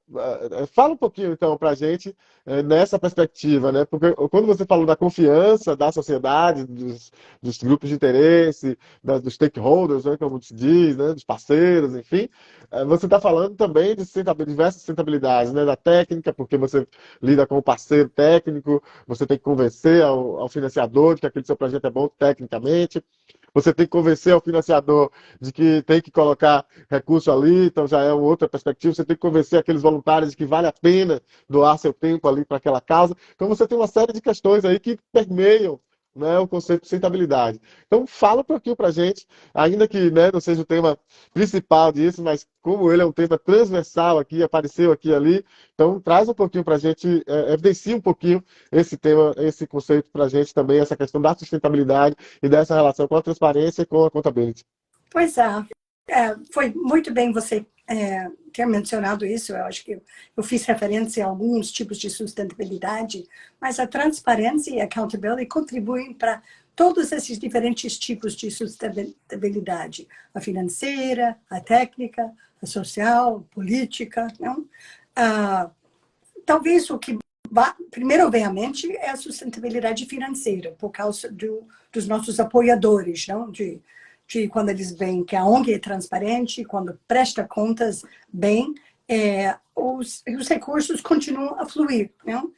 [SPEAKER 1] fala um pouquinho, então, para a gente nessa perspectiva, né? Porque quando você falou da confiança da sociedade, dos grupos de interesse, dos stakeholders, né, como se diz, né, dos parceiros, enfim, você está falando também de diversas sustentabilidades, né? Da técnica, porque você lida com o parceiro técnico, você tem que convencer ao financiador de que aquele seu projeto é bom tecnicamente. você tem que convencer o financiador de que tem que colocar recurso ali, então já é uma outra perspectiva. Você tem que convencer aqueles voluntários de que vale a pena doar seu tempo ali para aquela causa. Então você tem uma série de questões aí que permeiam, né, o conceito de sustentabilidade. Então fala um pouquinho para a gente, ainda que, né, não seja o tema principal disso, mas como ele é um tema transversal aqui, apareceu aqui e ali, então traz um pouquinho para a gente, evidencia um pouquinho esse tema, esse conceito para a gente também, essa questão da sustentabilidade e dessa relação com a transparência e com a contabilidade.
[SPEAKER 2] Pois foi muito bem você ter mencionado isso. Eu acho que eu fiz referência a alguns tipos de sustentabilidade, mas a transparência e a accountability contribuem para todos esses diferentes tipos de sustentabilidade. A financeira, a técnica, a social, a política. Não? Talvez o que primeiro vem à mente é a sustentabilidade financeira, por causa dos nossos apoiadores, não? De quando eles veem que a ONG é transparente, quando presta contas bem, os recursos continuam a fluir, não?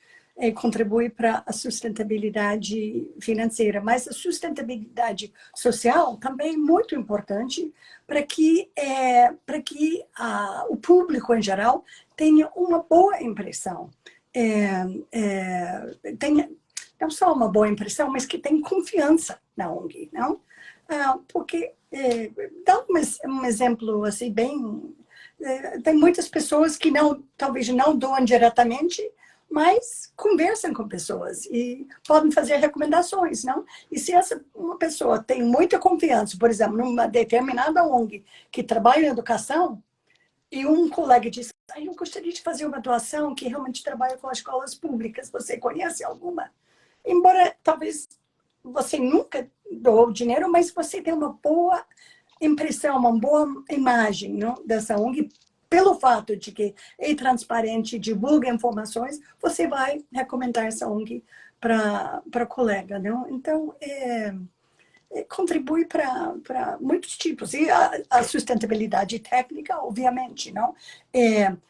[SPEAKER 2] Contribui para a sustentabilidade financeira, mas a sustentabilidade social também é muito importante para que o público em geral tenha uma boa impressão, tenha não só uma boa impressão, mas que tenha confiança na ONG, não? Porque, dá um exemplo assim bem... tem muitas pessoas que talvez não doam diretamente, mas conversam com pessoas e podem fazer recomendações, não? E se uma pessoa tem muita confiança, por exemplo, numa determinada ONG que trabalha em educação, e um colega diz, eu gostaria de fazer uma doação que realmente trabalha com as escolas públicas, você conhece alguma? Embora talvez você nunca doou dinheiro, mas você tem uma boa impressão, uma boa imagem, não, dessa ONG, pelo fato de que é transparente, divulga informações, você vai recomendar essa ONG para colega, não? Então, contribui para muitos tipos. E a sustentabilidade técnica, obviamente, não?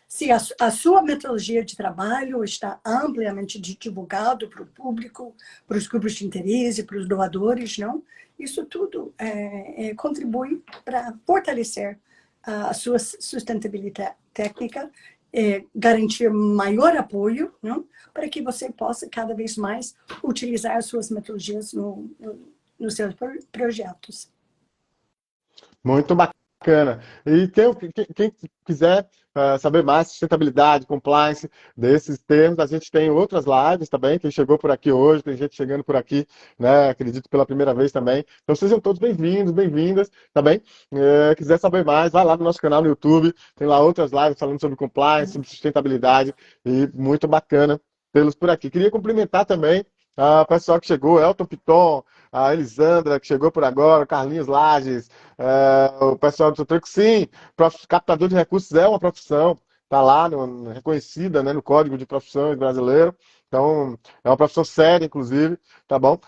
[SPEAKER 2] Se a sua metodologia de trabalho está amplamente divulgado para o público, para os grupos de interesse, para os doadores, não? Isso tudo contribui para fortalecer a sua sustentabilidade técnica, garantir maior apoio, não? Para que você possa cada vez mais utilizar as suas metodologias nos seus projetos.
[SPEAKER 1] Muito bacana. E quem quiser saber mais sustentabilidade, compliance, desses termos, a gente tem outras lives também. Quem chegou por aqui hoje, tem gente chegando por aqui, né? Acredito pela primeira vez também. Então sejam todos bem-vindos, bem-vindas, tá bem? Quiser saber mais, vai lá no nosso canal no YouTube, tem lá outras lives falando sobre compliance, sobre sustentabilidade, e muito bacana tê-los por aqui. Queria cumprimentar também o pessoal que chegou, Elton Piton, a Elisandra, que chegou por agora, o Carlinhos Lages, o pessoal do Tranco, sim, captador de recursos é uma profissão, está lá reconhecida, né, no Código de Profissões brasileiro, então é uma profissão séria, inclusive, tá bom?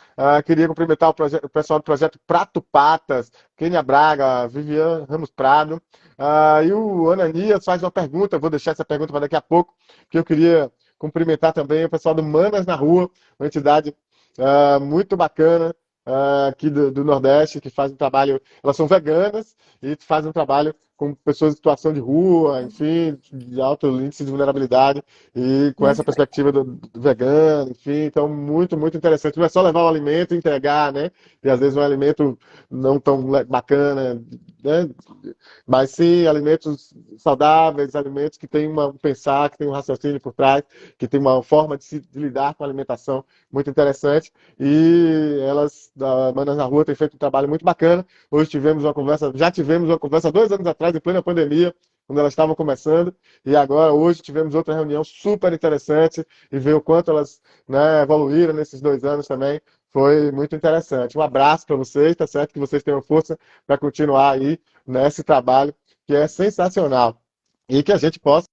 [SPEAKER 1] Queria cumprimentar o pessoal do projeto Prato Patas, Kênia Braga, Viviane Ramos Prado, e o Ananias faz uma pergunta, vou deixar essa pergunta para daqui a pouco, que eu queria cumprimentar também o pessoal do Manas na Rua, uma entidade muito bacana aqui do Nordeste, que faz um trabalho, elas são veganas e fazem um trabalho com pessoas em situação de rua, enfim, de alto índice de vulnerabilidade, e com essa perspectiva do vegano, enfim, então muito, muito interessante. Não é só levar o alimento e entregar, né? E às vezes um alimento não tão bacana, né? Mas sim alimentos saudáveis, alimentos que têm um pensar, que tem um raciocínio por trás, que tem uma forma de lidar com a alimentação muito interessante. E elas, da Manas na Rua, têm feito um trabalho muito bacana. Hoje já tivemos uma conversa 2 anos atrás, em plena pandemia, quando elas estavam começando, e agora, hoje, tivemos outra reunião super interessante, e ver o quanto elas, né, evoluíram nesses 2 anos também, foi muito interessante. Um abraço para vocês, tá certo? Que vocês tenham força para continuar aí nesse trabalho, que é sensacional. E que a gente possa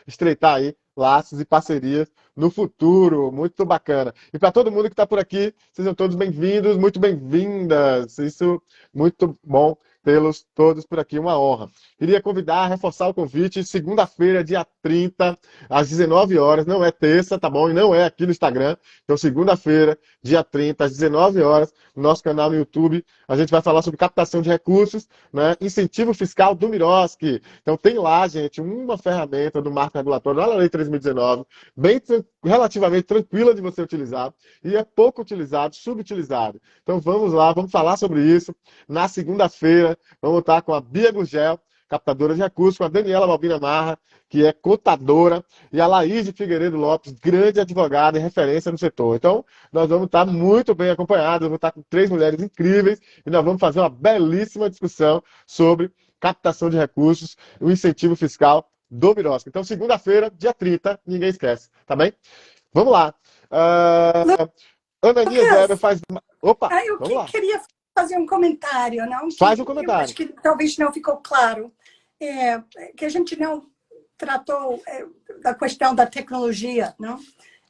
[SPEAKER 1] estreitar aí laços e parcerias no futuro, muito bacana. E para todo mundo que está por aqui, sejam todos bem-vindos, muito bem-vindas. Isso, muito bom tê-los todos por aqui, uma honra. Queria convidar, reforçar o convite, segunda-feira, dia 30, às 19 horas, não é terça, tá bom? E não é aqui no Instagram. Então, segunda-feira, dia 30, às 19 horas, no nosso canal no YouTube, a gente vai falar sobre captação de recursos, né? Incentivo fiscal do Miroski. Então, tem lá, gente, uma ferramenta do marco regulatório, lá na Lei 3.019, bem relativamente tranquila de você utilizar, e é pouco utilizado, subutilizado. Então, vamos lá, vamos falar sobre isso. Na segunda-feira, vamos estar com a Bia Gugel, captadora de recursos, com a Daniela Balbina Marra, que é contadora, e a Laís de Figueiredo Lopes, grande advogada e referência no setor. Então, nós vamos estar muito bem acompanhados, vamos estar com 3 mulheres incríveis, e nós vamos fazer uma belíssima discussão sobre captação de recursos, o incentivo fiscal do Miroski. Então, segunda-feira, dia 30, ninguém esquece, tá bem? Vamos lá. Ananias Weber faz... Opa,
[SPEAKER 2] Eu
[SPEAKER 1] vamos lá.
[SPEAKER 2] queria fazer um comentário, não?
[SPEAKER 1] Faz um
[SPEAKER 2] Eu
[SPEAKER 1] comentário.
[SPEAKER 2] acho que talvez não ficou claro. Que a gente não tratou da questão da tecnologia, não?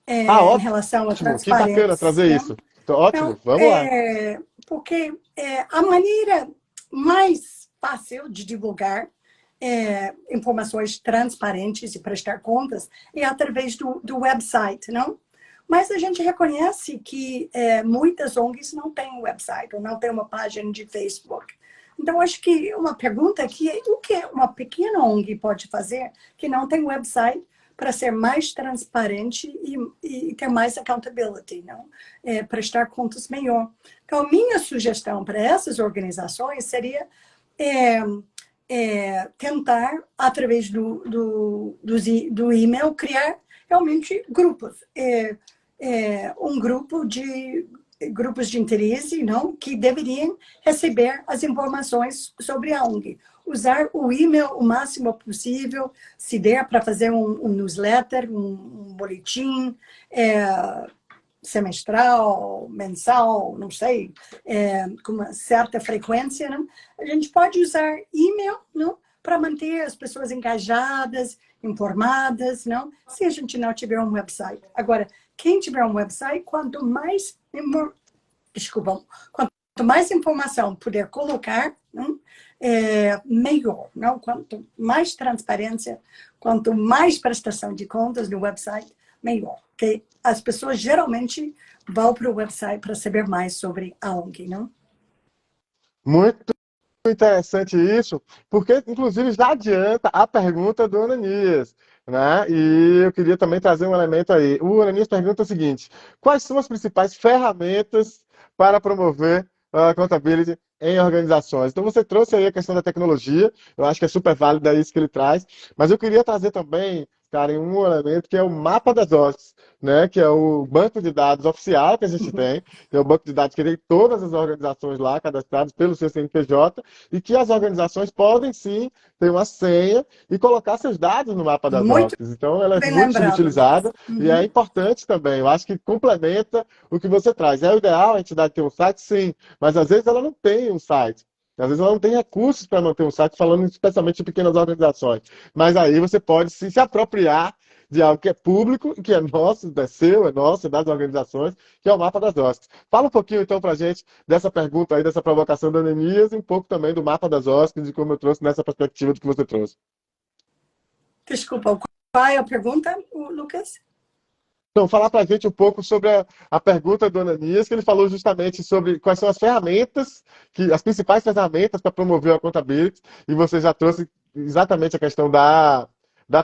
[SPEAKER 2] Em relação à
[SPEAKER 1] ótimo, que bacana
[SPEAKER 2] transparência.
[SPEAKER 1] trazer
[SPEAKER 2] não?
[SPEAKER 1] isso. Ótimo,
[SPEAKER 2] Então,
[SPEAKER 1] vamos lá.
[SPEAKER 2] Porque a maneira mais fácil de divulgar informações transparentes e prestar contas é através do website, não? Mas a gente reconhece que muitas ONGs não têm website ou não têm uma página de Facebook. Então, acho que uma pergunta aqui é o que uma pequena ONG pode fazer que não tem website para ser mais transparente e ter mais accountability, não? Prestar contas melhor. Então, minha sugestão para essas organizações seria tentar, através do e-mail, criar realmente grupos. Um grupo de grupos de interesse, não, que deveriam receber as informações sobre a ONG. Usar o e-mail o máximo possível, se der para fazer um newsletter, um boletim semestral, mensal, não sei, com uma certa frequência, não? A gente pode usar e-mail, não, para manter as pessoas engajadas, informadas, não? Se a gente não tiver um website. Agora, quem tiver um website, quanto mais informação puder colocar, não? Melhor, não? Quanto mais transparência, quanto mais prestação de contas no website, melhor. Porque as pessoas geralmente vão para o website para saber mais sobre a ONG, não?
[SPEAKER 1] Muito interessante isso, porque, inclusive, já adianta a pergunta do Ananias, né? E eu queria também trazer um elemento aí. O Ananias pergunta o seguinte: quais são as principais ferramentas para promover a accountability em organizações? Então, você trouxe aí a questão da tecnologia, eu acho que é super válida isso que ele traz, mas eu queria trazer também, Karen, um elemento que é o mapa das OSCs, né? Que é o banco de dados oficial que a gente tem o banco de dados que tem todas as organizações lá cadastradas pelo seu CNPJ, e que as organizações podem sim ter uma senha e colocar seus dados no mapa das
[SPEAKER 2] Muito
[SPEAKER 1] OSCs. Então, ela é
[SPEAKER 2] bem
[SPEAKER 1] muito
[SPEAKER 2] lembrado.
[SPEAKER 1] subutilizada e é importante também. Eu acho que complementa o que você traz. É o ideal a entidade ter um site, sim, mas às vezes ela não tem um site. Às vezes ela não tem recursos para manter um site, falando especialmente de pequenas organizações. Mas aí você pode sim se apropriar de algo que é público, que é nosso, é seu, é nosso, é das organizações, que é o mapa das OSCs. Fala um pouquinho, então, para a gente dessa pergunta aí, dessa provocação da Ananias, e um pouco também do mapa das OSCs, de como eu trouxe nessa perspectiva do que você trouxe.
[SPEAKER 2] Desculpa, qual é a pergunta, Lucas?
[SPEAKER 1] Então, falar para a gente um pouco sobre a pergunta do Ananias, que ele falou justamente sobre quais são as ferramentas, as principais ferramentas para promover a accountability, e você já trouxe exatamente a questão da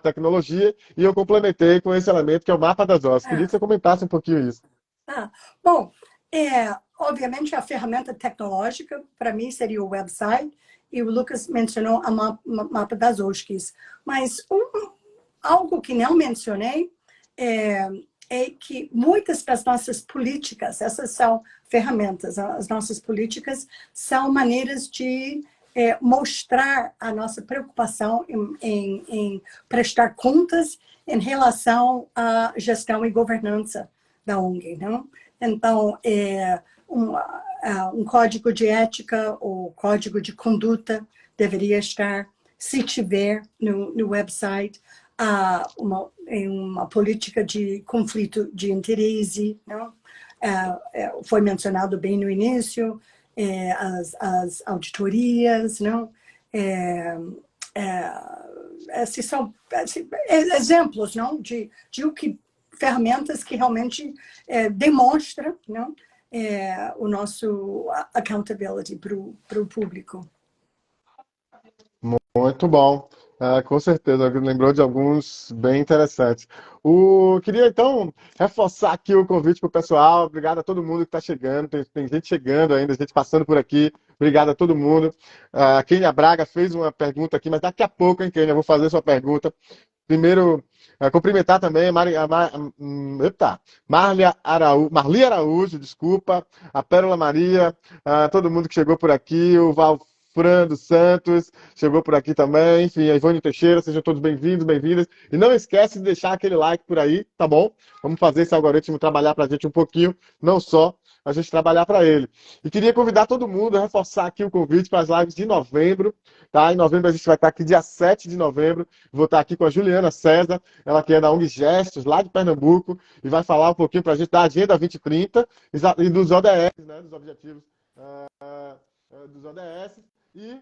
[SPEAKER 1] tecnologia, e eu complementei com esse elemento que é o mapa das OSCs. Queria que você comentasse um pouquinho isso.
[SPEAKER 2] Bom, obviamente a ferramenta tecnológica, para mim, seria o website, e o Lucas mencionou a mapa das OSCs. Mas algo que não mencionei é que muitas das nossas políticas, essas são ferramentas, as nossas políticas são maneiras de mostrar a nossa preocupação em prestar contas em relação à gestão e governança da ONG, não? Então, um código de ética ou código de conduta deveria estar, se tiver, no website, uma política de conflito de interesse, não? Foi mencionado bem no início, as auditorias, não? Esses são exemplos, não? Ferramentas que realmente demonstram, não? O nosso accountability para o público.
[SPEAKER 1] Muito bom. Com certeza, lembrou de alguns bem interessantes. Queria, então, reforçar aqui o convite para o pessoal. Obrigado a todo mundo que está chegando. Tem gente chegando ainda, gente passando por aqui. Obrigado a todo mundo. A Kênia Braga fez uma pergunta aqui, mas daqui a pouco, hein, Kênia, eu vou fazer sua pergunta. Primeiro, cumprimentar também Marli Araújo, desculpa, a Pérola Maria, todo mundo que chegou por aqui, o Valfran dos Santos chegou por aqui também, enfim, a Ivone Teixeira, sejam todos bem-vindos, bem-vindas. E não esquece de deixar aquele like por aí, tá bom? Vamos fazer esse algoritmo trabalhar pra gente um pouquinho, não só a gente trabalhar para ele. E queria convidar todo mundo a reforçar aqui o convite para as lives de novembro, tá? Em novembro a gente vai estar aqui, dia 7 de novembro, vou estar aqui com a Juliana César, ela que é da ONG Gestos, lá de Pernambuco, e vai falar um pouquinho para a gente da Agenda 2030 e dos ODS, né, dos Objetivos dos ODS, e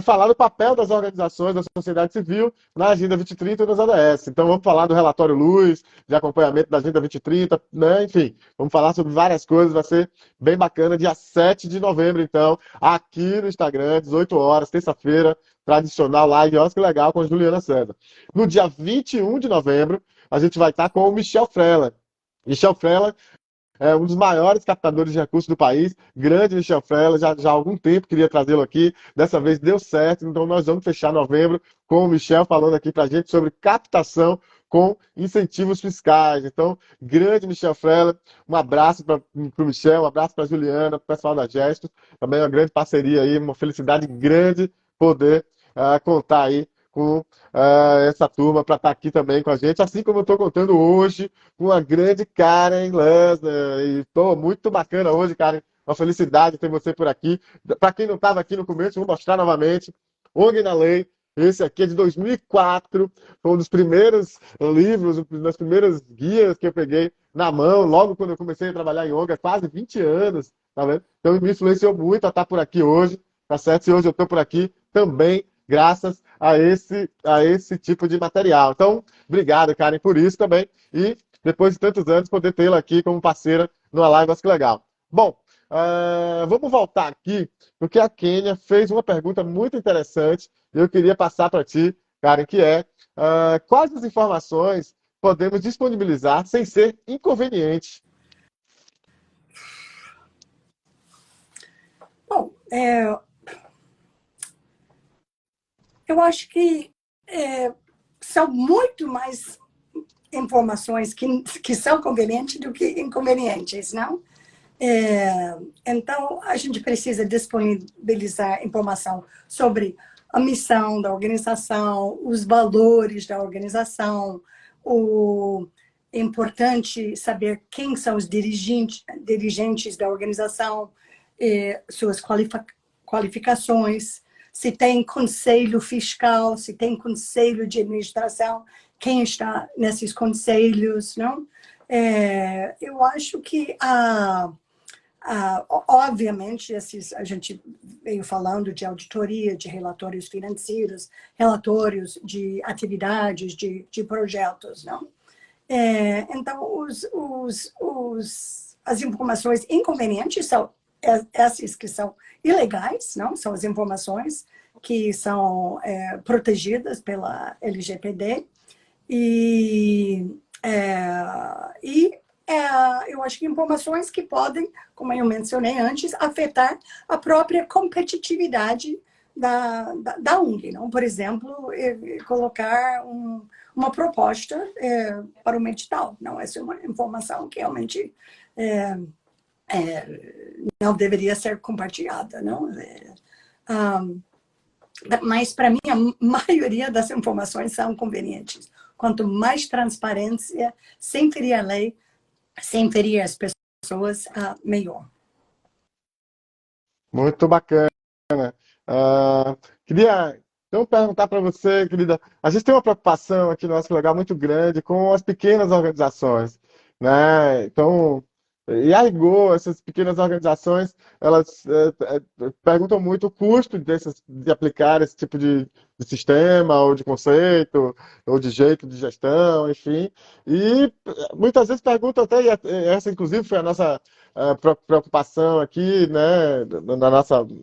[SPEAKER 1] falar do papel das organizações da sociedade civil na Agenda 2030 e das ODS. Então vamos falar do relatório Luz, de acompanhamento da Agenda 2030, né? Enfim, vamos falar sobre várias coisas, vai ser bem bacana, dia 7 de novembro, então, aqui no Instagram, 18 horas, terça-feira, tradicional live, olha que legal, com a Juliana César. No dia 21 de novembro, a gente vai estar com o Michel Freller. Michel Freller é um dos maiores captadores de recursos do país, grande Michel Freller, já há algum tempo queria trazê-lo aqui, dessa vez deu certo, então nós vamos fechar novembro com o Michel falando aqui para a gente sobre captação com incentivos fiscais. Então, grande Michel Freller, um abraço para o Michel, um abraço para a Juliana, para o pessoal da Gestos, também uma grande parceria aí, uma felicidade grande poder contar aí com essa turma para estar aqui também com a gente, assim como eu estou contando hoje com a grande Karen Lasner. E estou muito bacana hoje, Karen. Uma felicidade ter você por aqui. Para quem não estava aqui no começo, vou mostrar novamente. ONG na Lei. Esse aqui é de 2004. Foi um dos primeiros livros, uma das primeiras guias que eu peguei na mão, logo quando eu comecei a trabalhar em ONG, há quase 20 anos. Tá vendo? Então me influenciou muito a estar por aqui hoje. Tá certo? E hoje eu estou por aqui também graças a esse tipo de material. Então, obrigado, Karen, por isso também. E depois de tantos anos, poder tê-la aqui como parceira numa live, acho que legal. Bom, vamos voltar aqui, porque a Kênia fez uma pergunta muito interessante e eu queria passar para ti, Karen, que é quais as informações podemos disponibilizar sem ser inconveniente?
[SPEAKER 2] Bom, eu acho que são muito mais informações que são convenientes do que inconvenientes, não? Então, a gente precisa disponibilizar informação sobre a missão da organização, os valores da organização, é importante saber quem são os dirigentes da organização, suas qualificações, se tem conselho fiscal, se tem conselho de administração, quem está nesses conselhos, não? Eu acho que, obviamente, a gente veio falando de auditoria, de relatórios financeiros, relatórios de atividades, de projetos, não? Então, as informações inconvenientes são essas que são ilegais, não? São as informações que são protegidas pela LGPD. Eu acho que informações que podem, como eu mencionei antes, afetar a própria competitividade da ONG. Não? Por exemplo, colocar uma proposta para o edital. Não, essa é uma informação que realmente não deveria ser compartilhada. Não? Mas, para mim, a maioria das informações são convenientes. Quanto mais transparência, sem ferir a lei, sem ferir as pessoas, melhor.
[SPEAKER 1] Muito bacana. Queria então perguntar para você, querida, a gente tem uma preocupação aqui no nosso lugar muito grande com as pequenas organizações, né? Então, E a rigor, essas pequenas organizações, elas perguntam muito o custo de aplicar esse tipo de sistema, ou de conceito, ou de jeito de gestão, enfim. E muitas vezes perguntam até, e essa inclusive foi a nossa preocupação aqui, né, no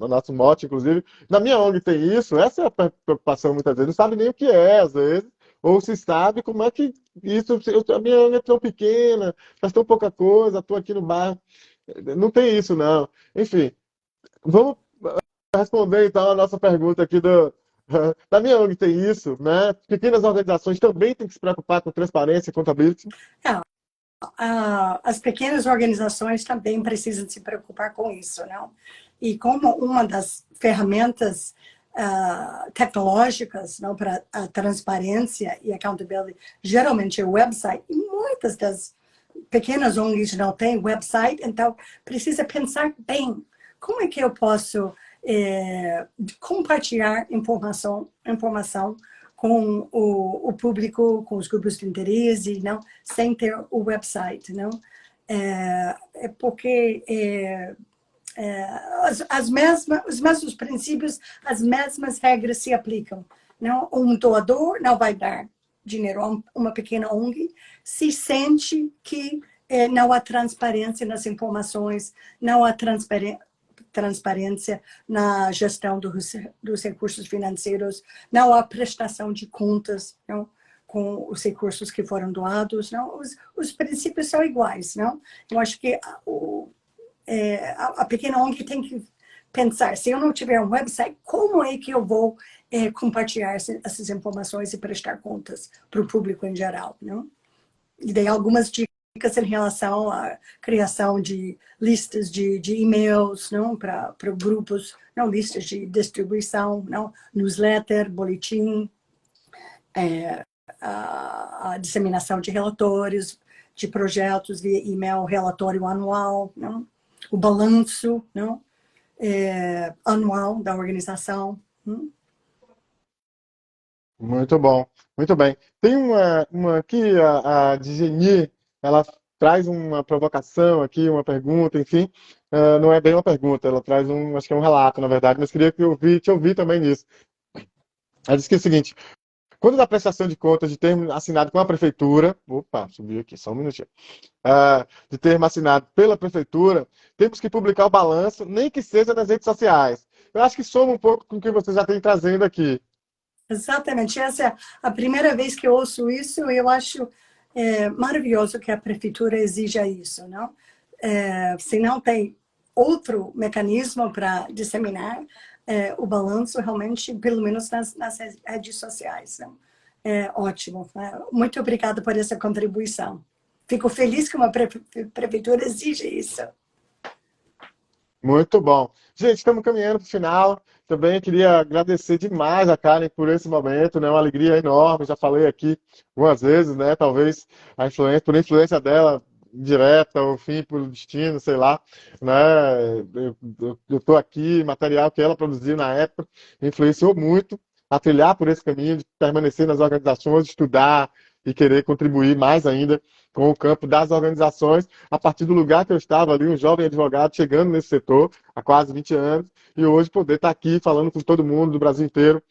[SPEAKER 1] nosso mote, inclusive. Na minha ONG tem isso, essa é a preocupação muitas vezes, não sabe nem o que é, às vezes, ou se sabe como é que isso, a minha ONG é tão pequena, faz tão pouca coisa, estou aqui no bairro. Não tem isso, não. Enfim, vamos responder então a nossa pergunta aqui do. Na minha ONG tem isso, né? Pequenas organizações também têm que se preocupar com transparência e contabilidade.
[SPEAKER 2] É, as pequenas organizações também precisam se preocupar com isso, não? E como uma das ferramentas tecnológicas, não, para a transparência e accountability, geralmente é o website, e muitas das pequenas ONGs não têm website, então precisa pensar bem como é que eu posso compartilhar informação com o público, com os grupos de interesse, não, sem ter o website, não? Porque os mesmos princípios, as mesmas regras se aplicam. Não? Um doador não vai dar dinheiro a uma pequena ONG se sente que não há transparência nas informações, não há transparência na gestão dos recursos financeiros, não há prestação de contas, não? Com os recursos que foram doados, não? Os princípios são iguais, não? Eu acho que a pequena ONG tem que pensar, se eu não tiver um website, como é que eu vou compartilhar essas informações e prestar contas para o público em geral, não? E dei algumas dicas em relação à criação de listas de e-mails, não, para grupos, não, listas de distribuição, não, newsletter, boletim, a disseminação de relatórios, de projetos via e-mail, relatório anual, não, o balanço, não, anual da organização.
[SPEAKER 1] Muito bom, muito bem. Tem uma aqui, a Digeni, ela traz uma provocação aqui, uma pergunta, enfim. Não é bem uma pergunta, ela traz acho que é um relato, na verdade, mas queria te ouvir também nisso. Ela diz que é o seguinte: quando da prestação de contas de termo assinado com a prefeitura, opa, subiu aqui, só um minutinho, de termo assinado pela prefeitura, temos que publicar o balanço, nem que seja nas redes sociais. Eu acho que soma um pouco com o que você já tem trazendo aqui.
[SPEAKER 2] Exatamente. Essa é a primeira vez que eu ouço isso. Eu acho maravilhoso que a prefeitura exija isso, não? Se não tem outro mecanismo para disseminar o balanço, realmente, pelo menos nas redes sociais. Não? Ótimo. Muito obrigada por essa contribuição. Fico feliz que uma prefeitura exija isso.
[SPEAKER 1] Muito bom. Gente, estamos caminhando para o final. Também queria agradecer demais a Karen por esse momento, né? Uma alegria enorme. Já falei aqui algumas vezes, né? Talvez por influência dela, direta, ou enfim, por destino, sei lá, né? Eu estou aqui, material que ela produziu na época, influenciou muito a trilhar por esse caminho de permanecer nas organizações, estudar e querer contribuir mais ainda com o campo das organizações, a partir do lugar que eu estava ali, um jovem advogado chegando nesse setor há quase 20 anos, e hoje poder estar aqui falando com todo mundo do Brasil inteiro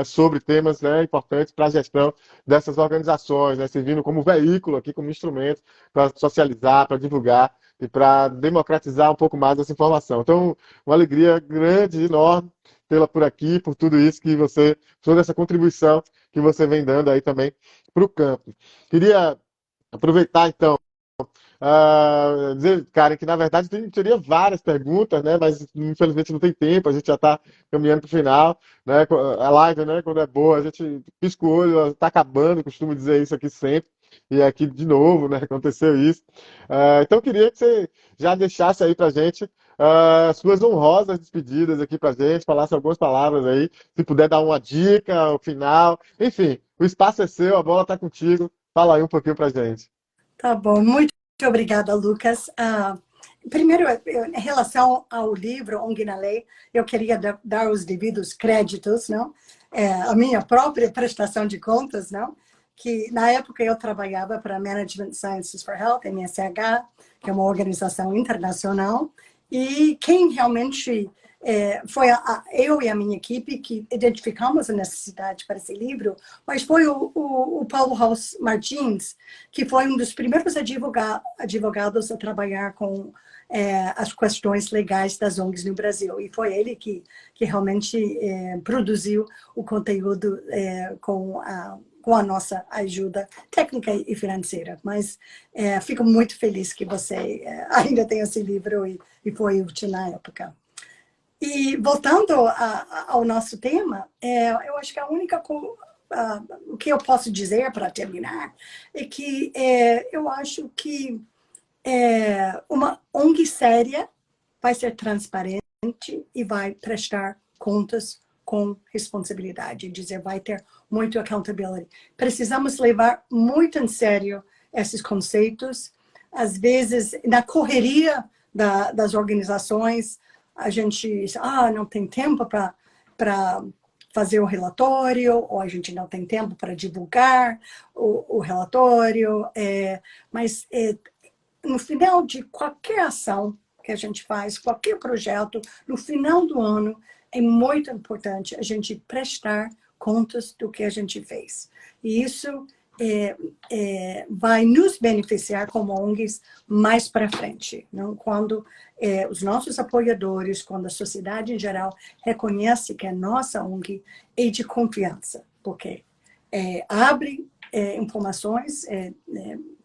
[SPEAKER 1] sobre temas, né, importantes para a gestão dessas organizações, né, servindo como veículo aqui, como instrumento para socializar, para divulgar e para democratizar um pouco mais essa informação. Então, uma alegria grande, enorme tê-la por aqui, por tudo isso que você, toda essa contribuição que você vem dando aí também para o campo. Queria aproveitar então, dizer, Karen, que na verdade teria várias perguntas, né? Mas infelizmente não tem tempo, a gente já está caminhando para o final, né? A live, né? Quando é boa, a gente pisca o olho, está acabando, costumo dizer isso aqui sempre. E aqui de novo, né? Aconteceu isso. Então eu queria que você já deixasse aí para gente suas honrosas despedidas aqui para gente, falasse algumas palavras aí, se puder dar uma dica ao final, enfim, o espaço é seu, a bola está contigo. Fala aí um pouquinho para gente.
[SPEAKER 2] Tá bom, muito obrigada, Lucas. Primeiro, em relação ao livro ONG na Lei, eu queria dar os devidos créditos, não? A minha própria prestação de contas, não? que na época eu trabalhava para Management Sciences for Health, MSH, que é uma organização internacional, e quem realmente foi eu e a minha equipe que identificamos a necessidade para esse livro, mas foi o Paulo Haus Martins, que foi um dos primeiros advogados a trabalhar com as questões legais das ONGs no Brasil. E foi ele que realmente produziu o conteúdo com a nossa ajuda técnica e financeira. Mas fico muito feliz que você ainda tem esse livro e foi útil na época. E voltando ao nosso tema, eu acho que a única o que eu posso dizer para terminar é que eu acho que uma ONG séria vai ser transparente e vai prestar contas com responsabilidade, dizer, vai ter muito accountability. Precisamos levar muito em sério esses conceitos. Às vezes, na correria das organizações, a gente não tem tempo para fazer o relatório, ou a gente não tem tempo para divulgar o relatório, mas no final de qualquer ação que a gente faz, qualquer projeto, no final do ano, é muito importante a gente prestar contas do que a gente fez. E isso vai nos beneficiar como ONGs mais para frente. Não? Quando os nossos apoiadores, quando a sociedade em geral reconhece que a nossa ONG é de confiança, porque abre informações,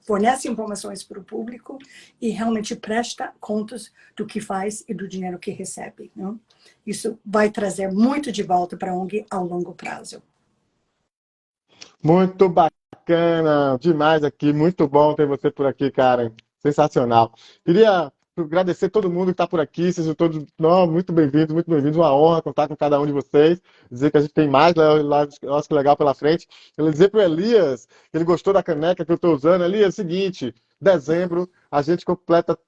[SPEAKER 2] fornece informações para o público e realmente presta contas do que faz e do dinheiro que recebe. Não? Isso vai trazer muito de volta para a ONG ao longo prazo.
[SPEAKER 1] Muito bacana, demais aqui, muito bom ter você por aqui, Karen. Sensacional. Queria agradecer todo mundo que está por aqui, sejam todos muito bem-vindos, muito bem-vindos. Uma honra contar com cada um de vocês. Dizer que a gente tem mais que legal pela frente. Eu vou dizer para o Elias que ele gostou da caneca que eu estou usando. Elias, é o seguinte, dezembro a gente completa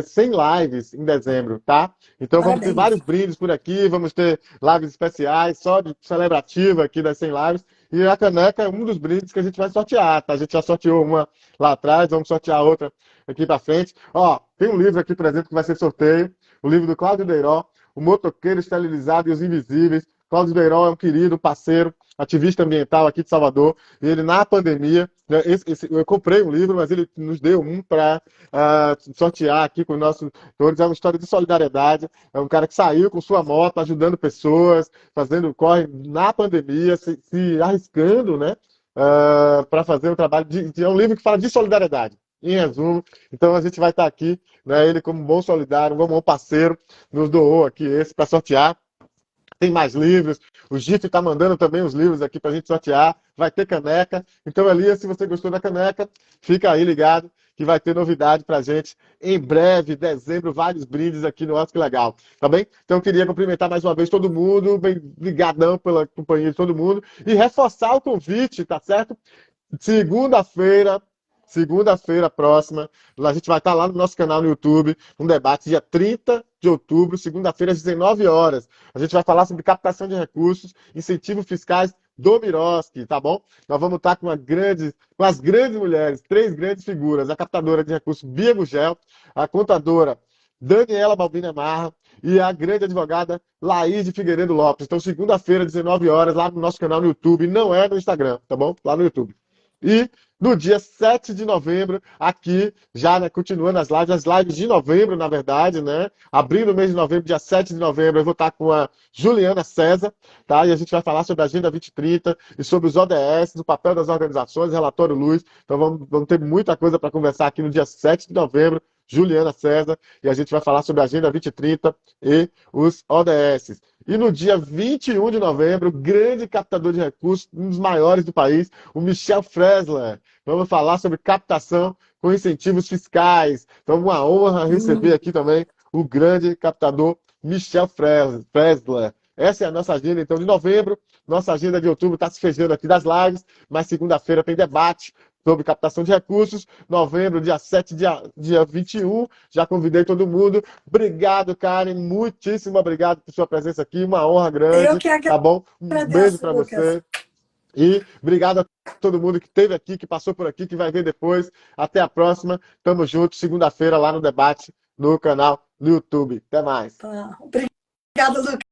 [SPEAKER 1] 100 lives em dezembro, tá? Então vamos ter vários brindes por aqui, vamos ter lives especiais, só de celebrativa aqui das 100 lives. E a caneca é um dos brindes que a gente vai sortear, tá? A gente já sorteou uma lá atrás, vamos sortear outra aqui para frente. Ó, tem um livro aqui, por exemplo, que vai ser sorteio, o livro do Cláudio Deiró, O Motoqueiro Esterilizado e os Invisíveis. Cláudio Deiró é um querido parceiro, ativista ambiental aqui de Salvador, e ele na pandemia, né, eu comprei um livro, mas ele nos deu um para sortear aqui com os nossos autores. É uma história de solidariedade, é um cara que saiu com sua moto, ajudando pessoas, fazendo corre na pandemia, se arriscando, né, para fazer um trabalho, é um livro que fala de solidariedade. Em resumo, então a gente vai estar aqui, né, ele como um bom solidário, um bom parceiro, nos doou aqui esse para sortear. Tem mais livros, o GIF está mandando também os livros aqui para a gente sortear, vai ter caneca. Então, Elias, se você gostou da caneca, fica aí ligado que vai ter novidade para a gente em breve, dezembro, vários brindes aqui no Oscar Legal, tá bem? Então, eu queria cumprimentar mais uma vez todo mundo, bem ligadão pela companhia de todo mundo e reforçar o convite, tá certo? Segunda-feira próxima, a gente vai estar lá no nosso canal no YouTube, um debate dia 30 de outubro, segunda-feira às 19 horas. A gente vai falar sobre captação de recursos, incentivos fiscais do Miroski, tá bom? Nós vamos estar com as grandes mulheres, 3 grandes figuras, a captadora de recursos Bia Gugel, a contadora Daniela Balbina Marra e a grande advogada Laís de Figueiredo Lopes. Então, segunda-feira, 19 horas, lá no nosso canal no YouTube, não é no Instagram, tá bom? Lá no YouTube. E no dia 7 de novembro, aqui, já né, continuando as lives de novembro, na verdade, né? Abrindo o mês de novembro, dia 7 de novembro, eu vou estar com a Juliana César, tá? E a gente vai falar sobre a Agenda 2030 e sobre os ODS, o papel das organizações, relatório Luz. Então vamos ter muita coisa para conversar aqui no dia 7 de novembro, Juliana César, e a gente vai falar sobre a Agenda 2030 e os ODS. E no dia 21 de novembro, grande captador de recursos, um dos maiores do país, o Michel Fresler. Vamos falar sobre captação com incentivos fiscais. Então, uma honra receber aqui também o grande captador Michel Fresler. Essa é a nossa agenda, então, de novembro. Nossa agenda de outubro está se fechando aqui das lives, mas segunda-feira tem debate sobre captação de recursos. Novembro, dia 7, dia 21. Já convidei todo mundo. Obrigado, Karen. Muitíssimo obrigado por sua presença aqui. Uma honra grande.
[SPEAKER 2] Eu que agradeço,
[SPEAKER 1] tá bom? Um beijo para você. E obrigado a todo mundo que esteve aqui, que passou por aqui, que vai ver depois. Até a próxima. Tamo junto, segunda-feira lá no debate no canal do YouTube. Até mais.
[SPEAKER 2] Tá. Obrigada, Lucas.